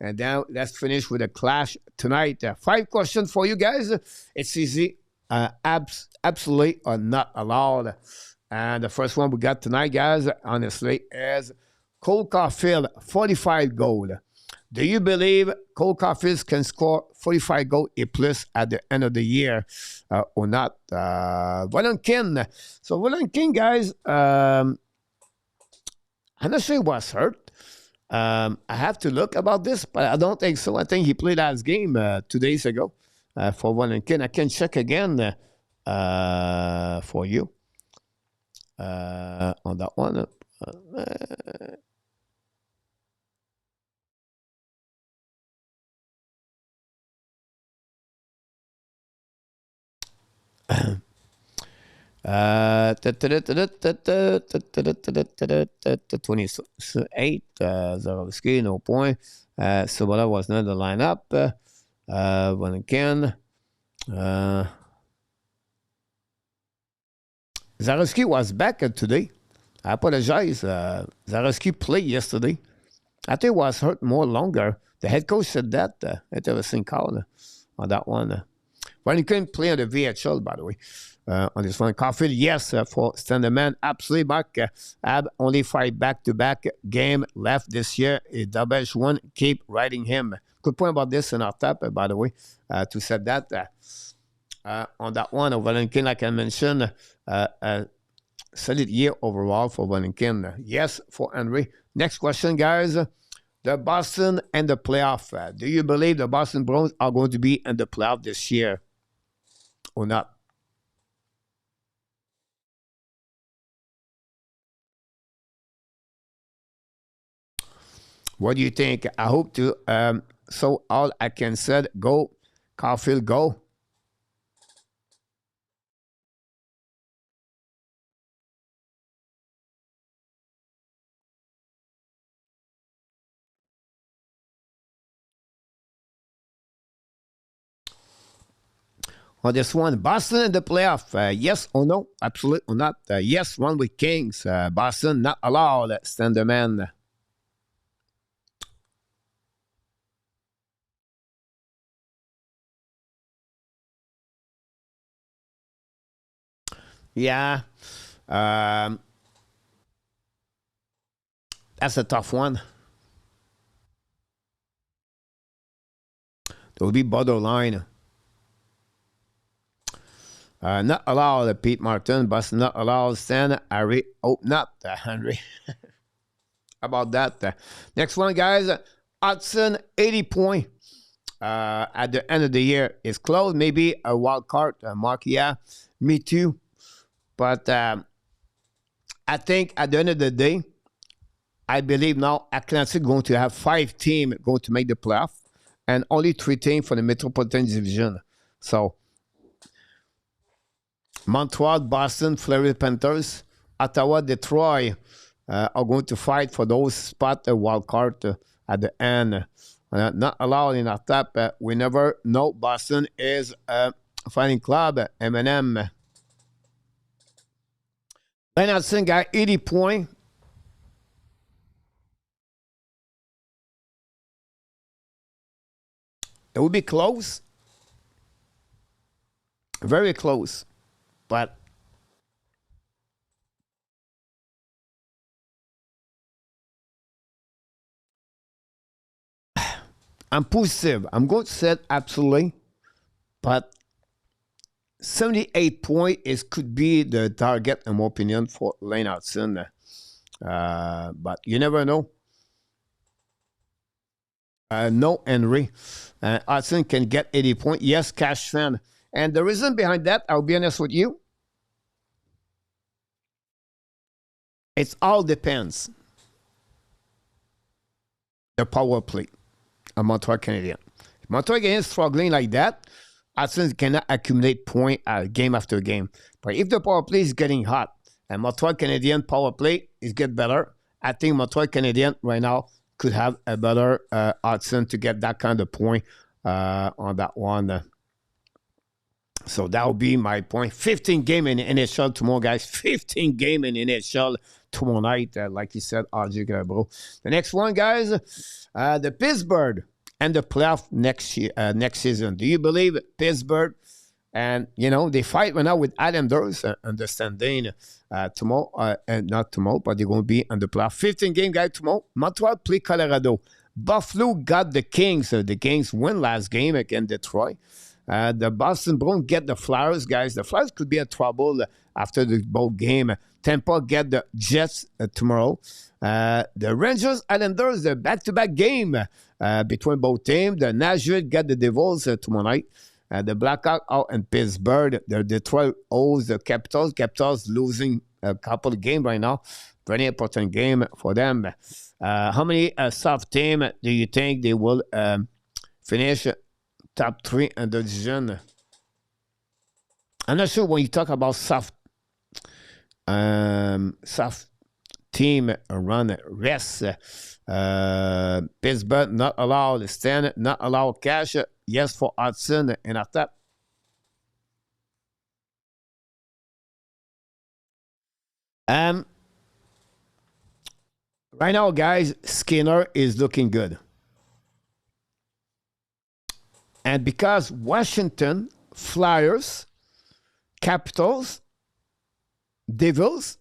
And then let's finish with a clash tonight. 5 questions for you guys. It's easy. Absolutely or not allowed. And the first one we got tonight, guys, honestly, is Cole Caufield, 45 goals. Do you believe Cole Caufield can score 45 goals a plus at the end of the year or not? Valentin. So Valentin, guys, I'm not sure he was hurt. I have to look about this, but I don't think so. I think he played last game 2 days ago for Valentin. I can check again for you on that one. The 28 Zarowski, no point. Sobola was not the lineup. Valentin. Zarowski was back today. I apologize. Zarowski played yesterday. I think he was hurt more longer. The head coach said that. Interesting call on that one. Well, you couldn't play on the VHL, by the way, on this one. Caufield, yes, for Standerman, absolutely back. Ab only 5 back-to-back game left this year. Dobes one, keep riding him. Good point about this in our top, by the way, to set that on that one. Valentin, like I mentioned, solid year overall for Valentin. Yes, for Henry. Next question, guys. The Boston and the playoff. Do you believe the Boston Bruins are going to be in the playoff this year or not? What do you think? I hope to. So all I can say, go, Caufield, go. On this one, Boston in the playoff, yes or no? Absolutely or not? Yes, one with Kings. Boston not allowed. Standerman. Yeah. That's a tough one. There will be borderline. Not allowed, Pete Martin. Boston not allowed. Stan, Harry. Oh, not Henry. About that. Next one, guys. Hudson, 80 points. At the end of the year is close. Maybe a wild card. Mark, yeah. Me too. But I think at the end of the day, I believe now Atlantic going to have 5 teams going to make the playoff. and only 3 teams for the Metropolitan Division. So, Montreal, Boston, Florida Panthers, Ottawa, Detroit are going to fight for those spots, a wild card at the end. Not allowed in our top. We never know. Boston is a fighting club. M&M. Leonardson got 80 points. It will be close. Very close. But I'm positive. I'm going to say absolutely. But 78 points could be the target, in my opinion, for Lane Hudson. But you never know. No, Henry. Hudson can get 80 points. Yes, cash fan. And the reason behind that, I'll be honest with you, it all depends. The power play of Montreal Canadiens. If Montreal Canadiens is struggling like that, Hudson cannot accumulate points game after game. But if the power play is getting hot and Montreal Canadiens power play is get better, I think Montreal Canadiens right now could have a better Hudson to get that kind of point on that one. So that would be my point. 15 game in NHL tomorrow, guys. 15 game in NHL tomorrow night, like you said, RJ Grabo. The next one, guys, the Pittsburgh and the playoff next season. Do you believe Pittsburgh? And, you know, they fight right now with Islanders, understanding tomorrow, not tomorrow, but they're going to be on the playoff. 15 game, guys, tomorrow. Montreal play Colorado. Buffalo got the Kings. The Kings win last game against Detroit. The Boston Bruins get the Flyers, guys. The Flyers could be in trouble after the both game. Tampa get the Jets tomorrow. The Rangers Islanders, the back-to-back game between both teams. The Nashville get the Devils tomorrow night. The Blackhawks out in Pittsburgh. The Detroit owes the Capitals. Capitals losing a couple of games right now. Very important game for them. How many soft team do you think they will finish top 3 in the division? I'm not sure when you talk about soft team run rest. Pittsburgh not allowed stand, not allowed cash. Yes for Hudson and at that. Right now, guys, Skinner is looking good. And because Washington, Flyers, Capitals, Devils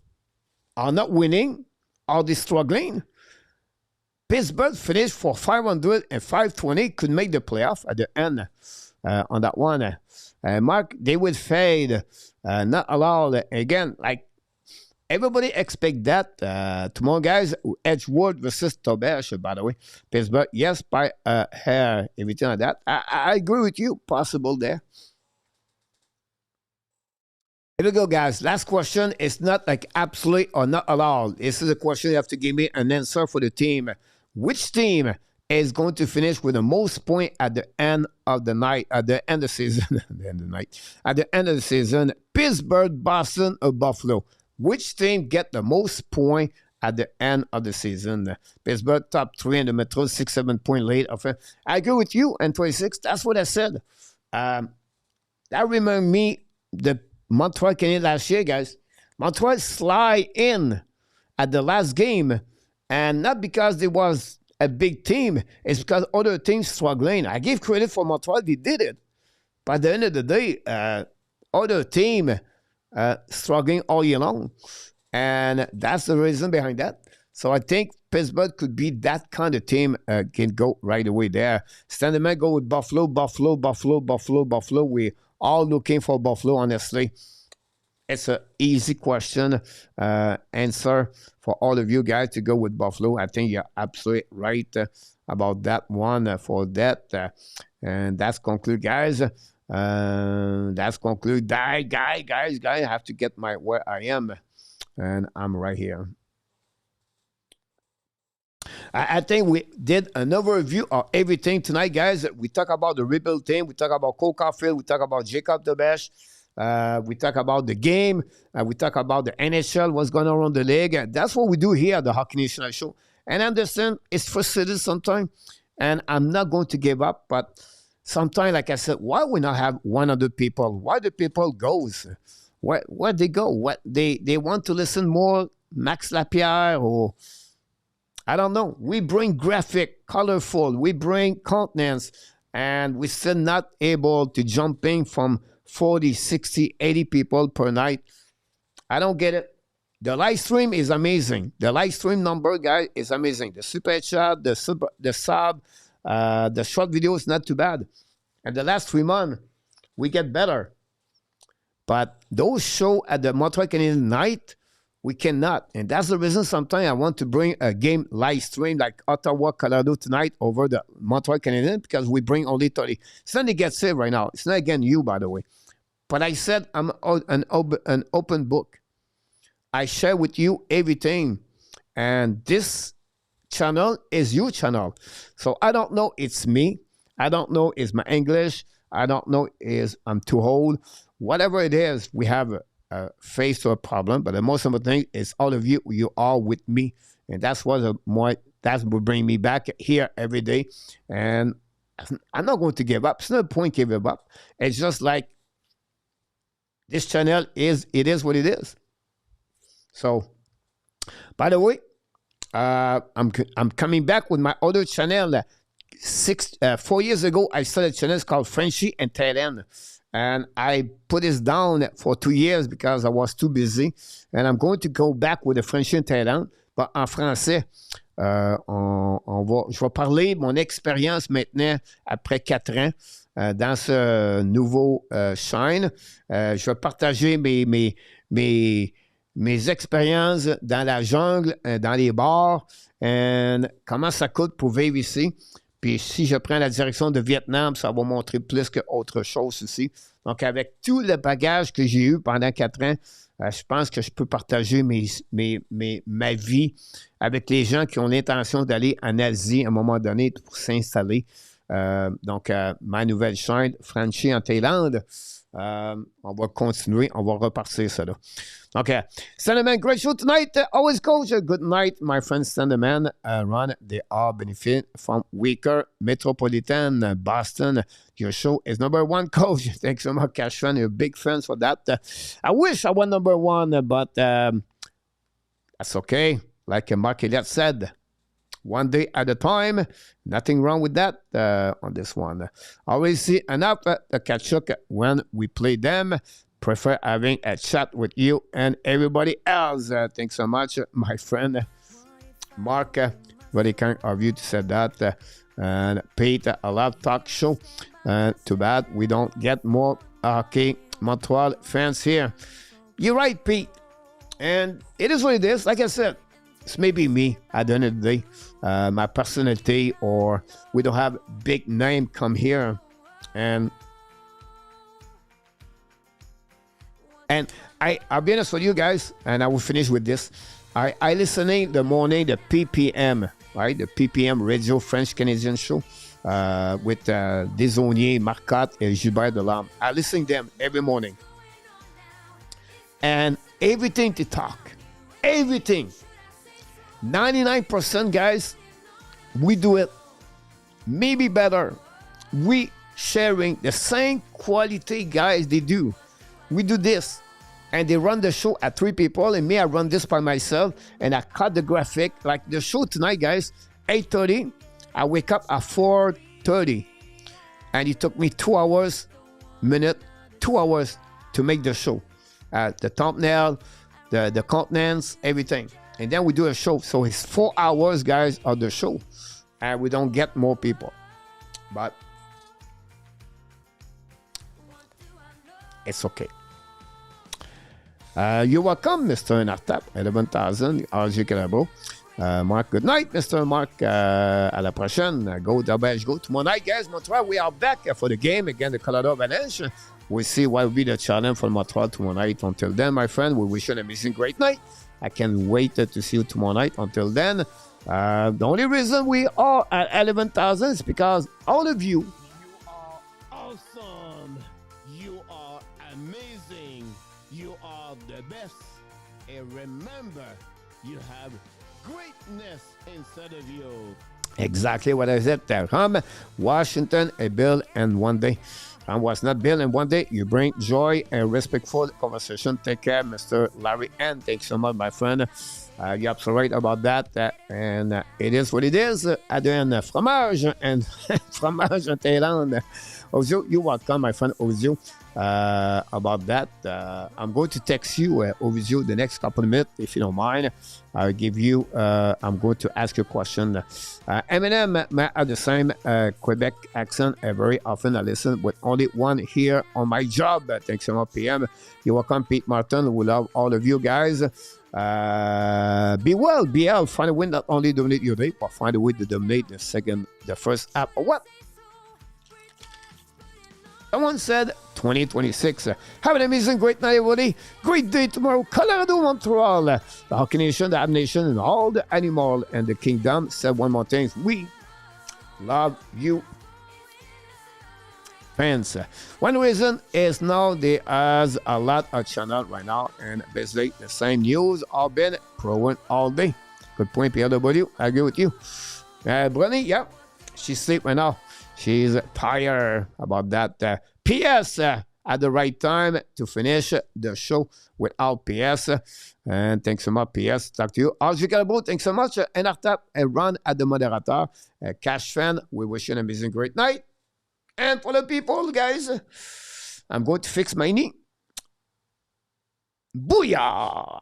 are not winning, are they struggling? Pittsburgh finished for 500 and 520, could make the playoff at the end on that one. Mark, they would fade, not allowed. Again, like everybody expect that tomorrow, guys. Edgewood versus Dobes, by the way. Pittsburgh, yes, by hair, everything like that. I agree with you. Possible there. Here we go, guys. Last question. It's not like absolutely or not allowed. This is a question you have to give me an answer for the team. Which team is going to finish with the most points at the end of the night, at the end of the season, at the end of the night, at the end of the season? Pittsburgh, Boston, or Buffalo? Which team get the most point at the end of the season? Pittsburgh top 3 in the Metro, 6-7 point late. I agree with you. And 26. That's what I said. That reminds me the Montreal Canadiens last year, guys. Montreal slide in at the last game, and not because there was a big team. It's because other teams struggling. I give credit for Montreal; they did it. But at the end of the day, other team struggling all year long, and that's the reason behind that. So I think Pittsburgh could be that kind of team. Can go right away there. Standard go with Buffalo. We all looking for Buffalo, honestly. It's an easy question answer for all of you guys to go with Buffalo. I think you're absolutely right about that one for that. And that's conclude, guys. That's conclude. Guys, I have to get my where I am. And I'm right here. I think we did an overview of everything tonight, guys. We talk about the rebuild team. We talk about Caufield. We talk about Jakub Dobes. We talk about the game. We talk about the NHL, what's going on around the league. That's what we do here at the Hockey National Show. And I understand it's frustrating sometimes, and I'm not going to give up. But sometimes, like I said, why we not have 100 people? Why the people goes? Where they go? What they want to listen more? Max Lapierre or I don't know. We bring graphic, colorful. We bring countenance, and we're still not able to jump in from 40, 60, 80 people per night. I don't get it. The live stream is amazing. The live stream number, guys, is amazing. The super chat, the sub, the short video is not too bad. And the last 3 months, we get better. But those shows at the Montreal Canadiens night, we cannot. And that's the reason sometimes I want to bring a game live stream like Ottawa, Colorado tonight over the Montreal Canadiens because we bring only 30. It's not to get saved right now. It's not again you, by the way. But I said I'm an open book. I share with you everything. And this channel is your channel. So I don't know it's me. I don't know it's my English. I don't know is I'm too old. Whatever it is, we have faced a problem. But the most important thing is all of you, you are with me. And that's what bring me back here every day. And I'm not going to give up. It's no point giving up. It's just like this channel is what it is. So, by the way, I'm coming back with my other channel. 4 years ago, I started a channel called Frenchy and Thailand. And I put this down for 2 years because I was too busy. And I'm going to go back with the Frenchy and Thailand. But en français, je vais parler de mon expérience maintenant après 4 ans dans ce nouveau chaîne. Je vais partager mes expériences dans la jungle, dans les bars, et comment ça coûte pour vivre ici. Puis si je prends la direction de Vietnam, ça va montrer plus qu'autre chose ici. Donc, avec tout le bagage que j'ai eu pendant 4 ans, je pense que je peux partager ma vie avec les gens qui ont l'intention d'aller en Asie à un moment donné pour s'installer. Donc, ma nouvelle chaîne, Frenchy en Thaïlande, on va continuer, on va repartir ça là. Okay, Sandman, great show tonight. Always coach. Good night, my friend Sandman. Ron, they all benefit from weaker metropolitan Boston. Your show is #1, coach. Thanks so much, Cashman. You're a big fan for that. I wish I was #1, but that's okay. Like Mark Elliott said, one day at a time. Nothing wrong with that on this one. Always see enough to catch up when we play them. Prefer having a chat with you and everybody else. Thanks so much, my friend Mark. Very kind of you to say that. And Pete, a lot talk show. Too bad we don't get more hockey Montreal fans here. You're right, Pete. And it is what it is. Like I said, it's maybe me at the end of the day. My personality, or we don't have big name come here. And I'll be honest with you guys, and I will finish with this. I listening the morning, the PPM, right? The PPM Radio French Canadian show with Desaunier, Marcotte, and Gilbert Delorme. I listen to them every morning. And everything to talk. Everything. 99% guys, we do it. Maybe better. We sharing the same quality guys they do. We do this, and they run the show at 3 people, and me, I run this by myself, and I cut the graphic. Like the show tonight, guys, 8:30. I wake up at 4:30, and it took me 2 hours to make the show. The thumbnail, the contents, everything. And then we do a show. So it's 4 hours, guys, of the show, and we don't get more people. But it's okay. You're welcome, Mr. Nartap, 11,000, RG Calabro. Mark, good night, Mr. Mark. À la prochaine. Go Dobes, go tomorrow night, guys. Montreal, we are back for the game against the Colorado Avalanche. We'll see what will be the challenge for Montreal tomorrow night. Until then, my friend, we wish you an amazing, great night. I can't wait to see you tomorrow night. Until then, The only reason we are at 11,000 is because all of you are awesome. You are amazing. You are the best. And remember, you have greatness inside of you. Exactly what I said there. Washington, a bill, and one day. Was not built in one day. You bring joy and respectful conversation. Take care, Mr. Larry. And thanks so much, my friend. You're absolutely right about that. And it is what it is. Adrien, fromage and fromage en Thaïlande. Ozio, you're welcome, my friend Ozio. About that, I'm going to text you, Ozio, the next couple of minutes, if you don't mind. I'll give you, I'm going to ask you a question. Eminem have the same Quebec accent. Very often I listen with only one here on my job. Thanks so much, PM. You're welcome, Pete Martin. We love all of you guys. Be well, BL. Find a way not only dominate your day, but find a way to dominate the first app. Or what? Someone said 2026. Have an amazing, great night, everybody. Great day tomorrow. Colorado, Montreal. The Hockey Nation, the Ab Nation, and all the animal and the kingdom said one more thing. We love you, fans. One reason is now there is a lot of channel right now, and basically the same news all been proven all day. Good point, PLW. I agree with you. Bruni, yeah, she's asleep right now. She's tired about that. PS at the right time to finish the show without PS. And thanks so much, PS. Talk to you. As you can about, thanks so much. And after a run at the moderator, Cash Fan, we wish you an amazing, great night. And for the people, guys, I'm going to fix my knee. Booyah!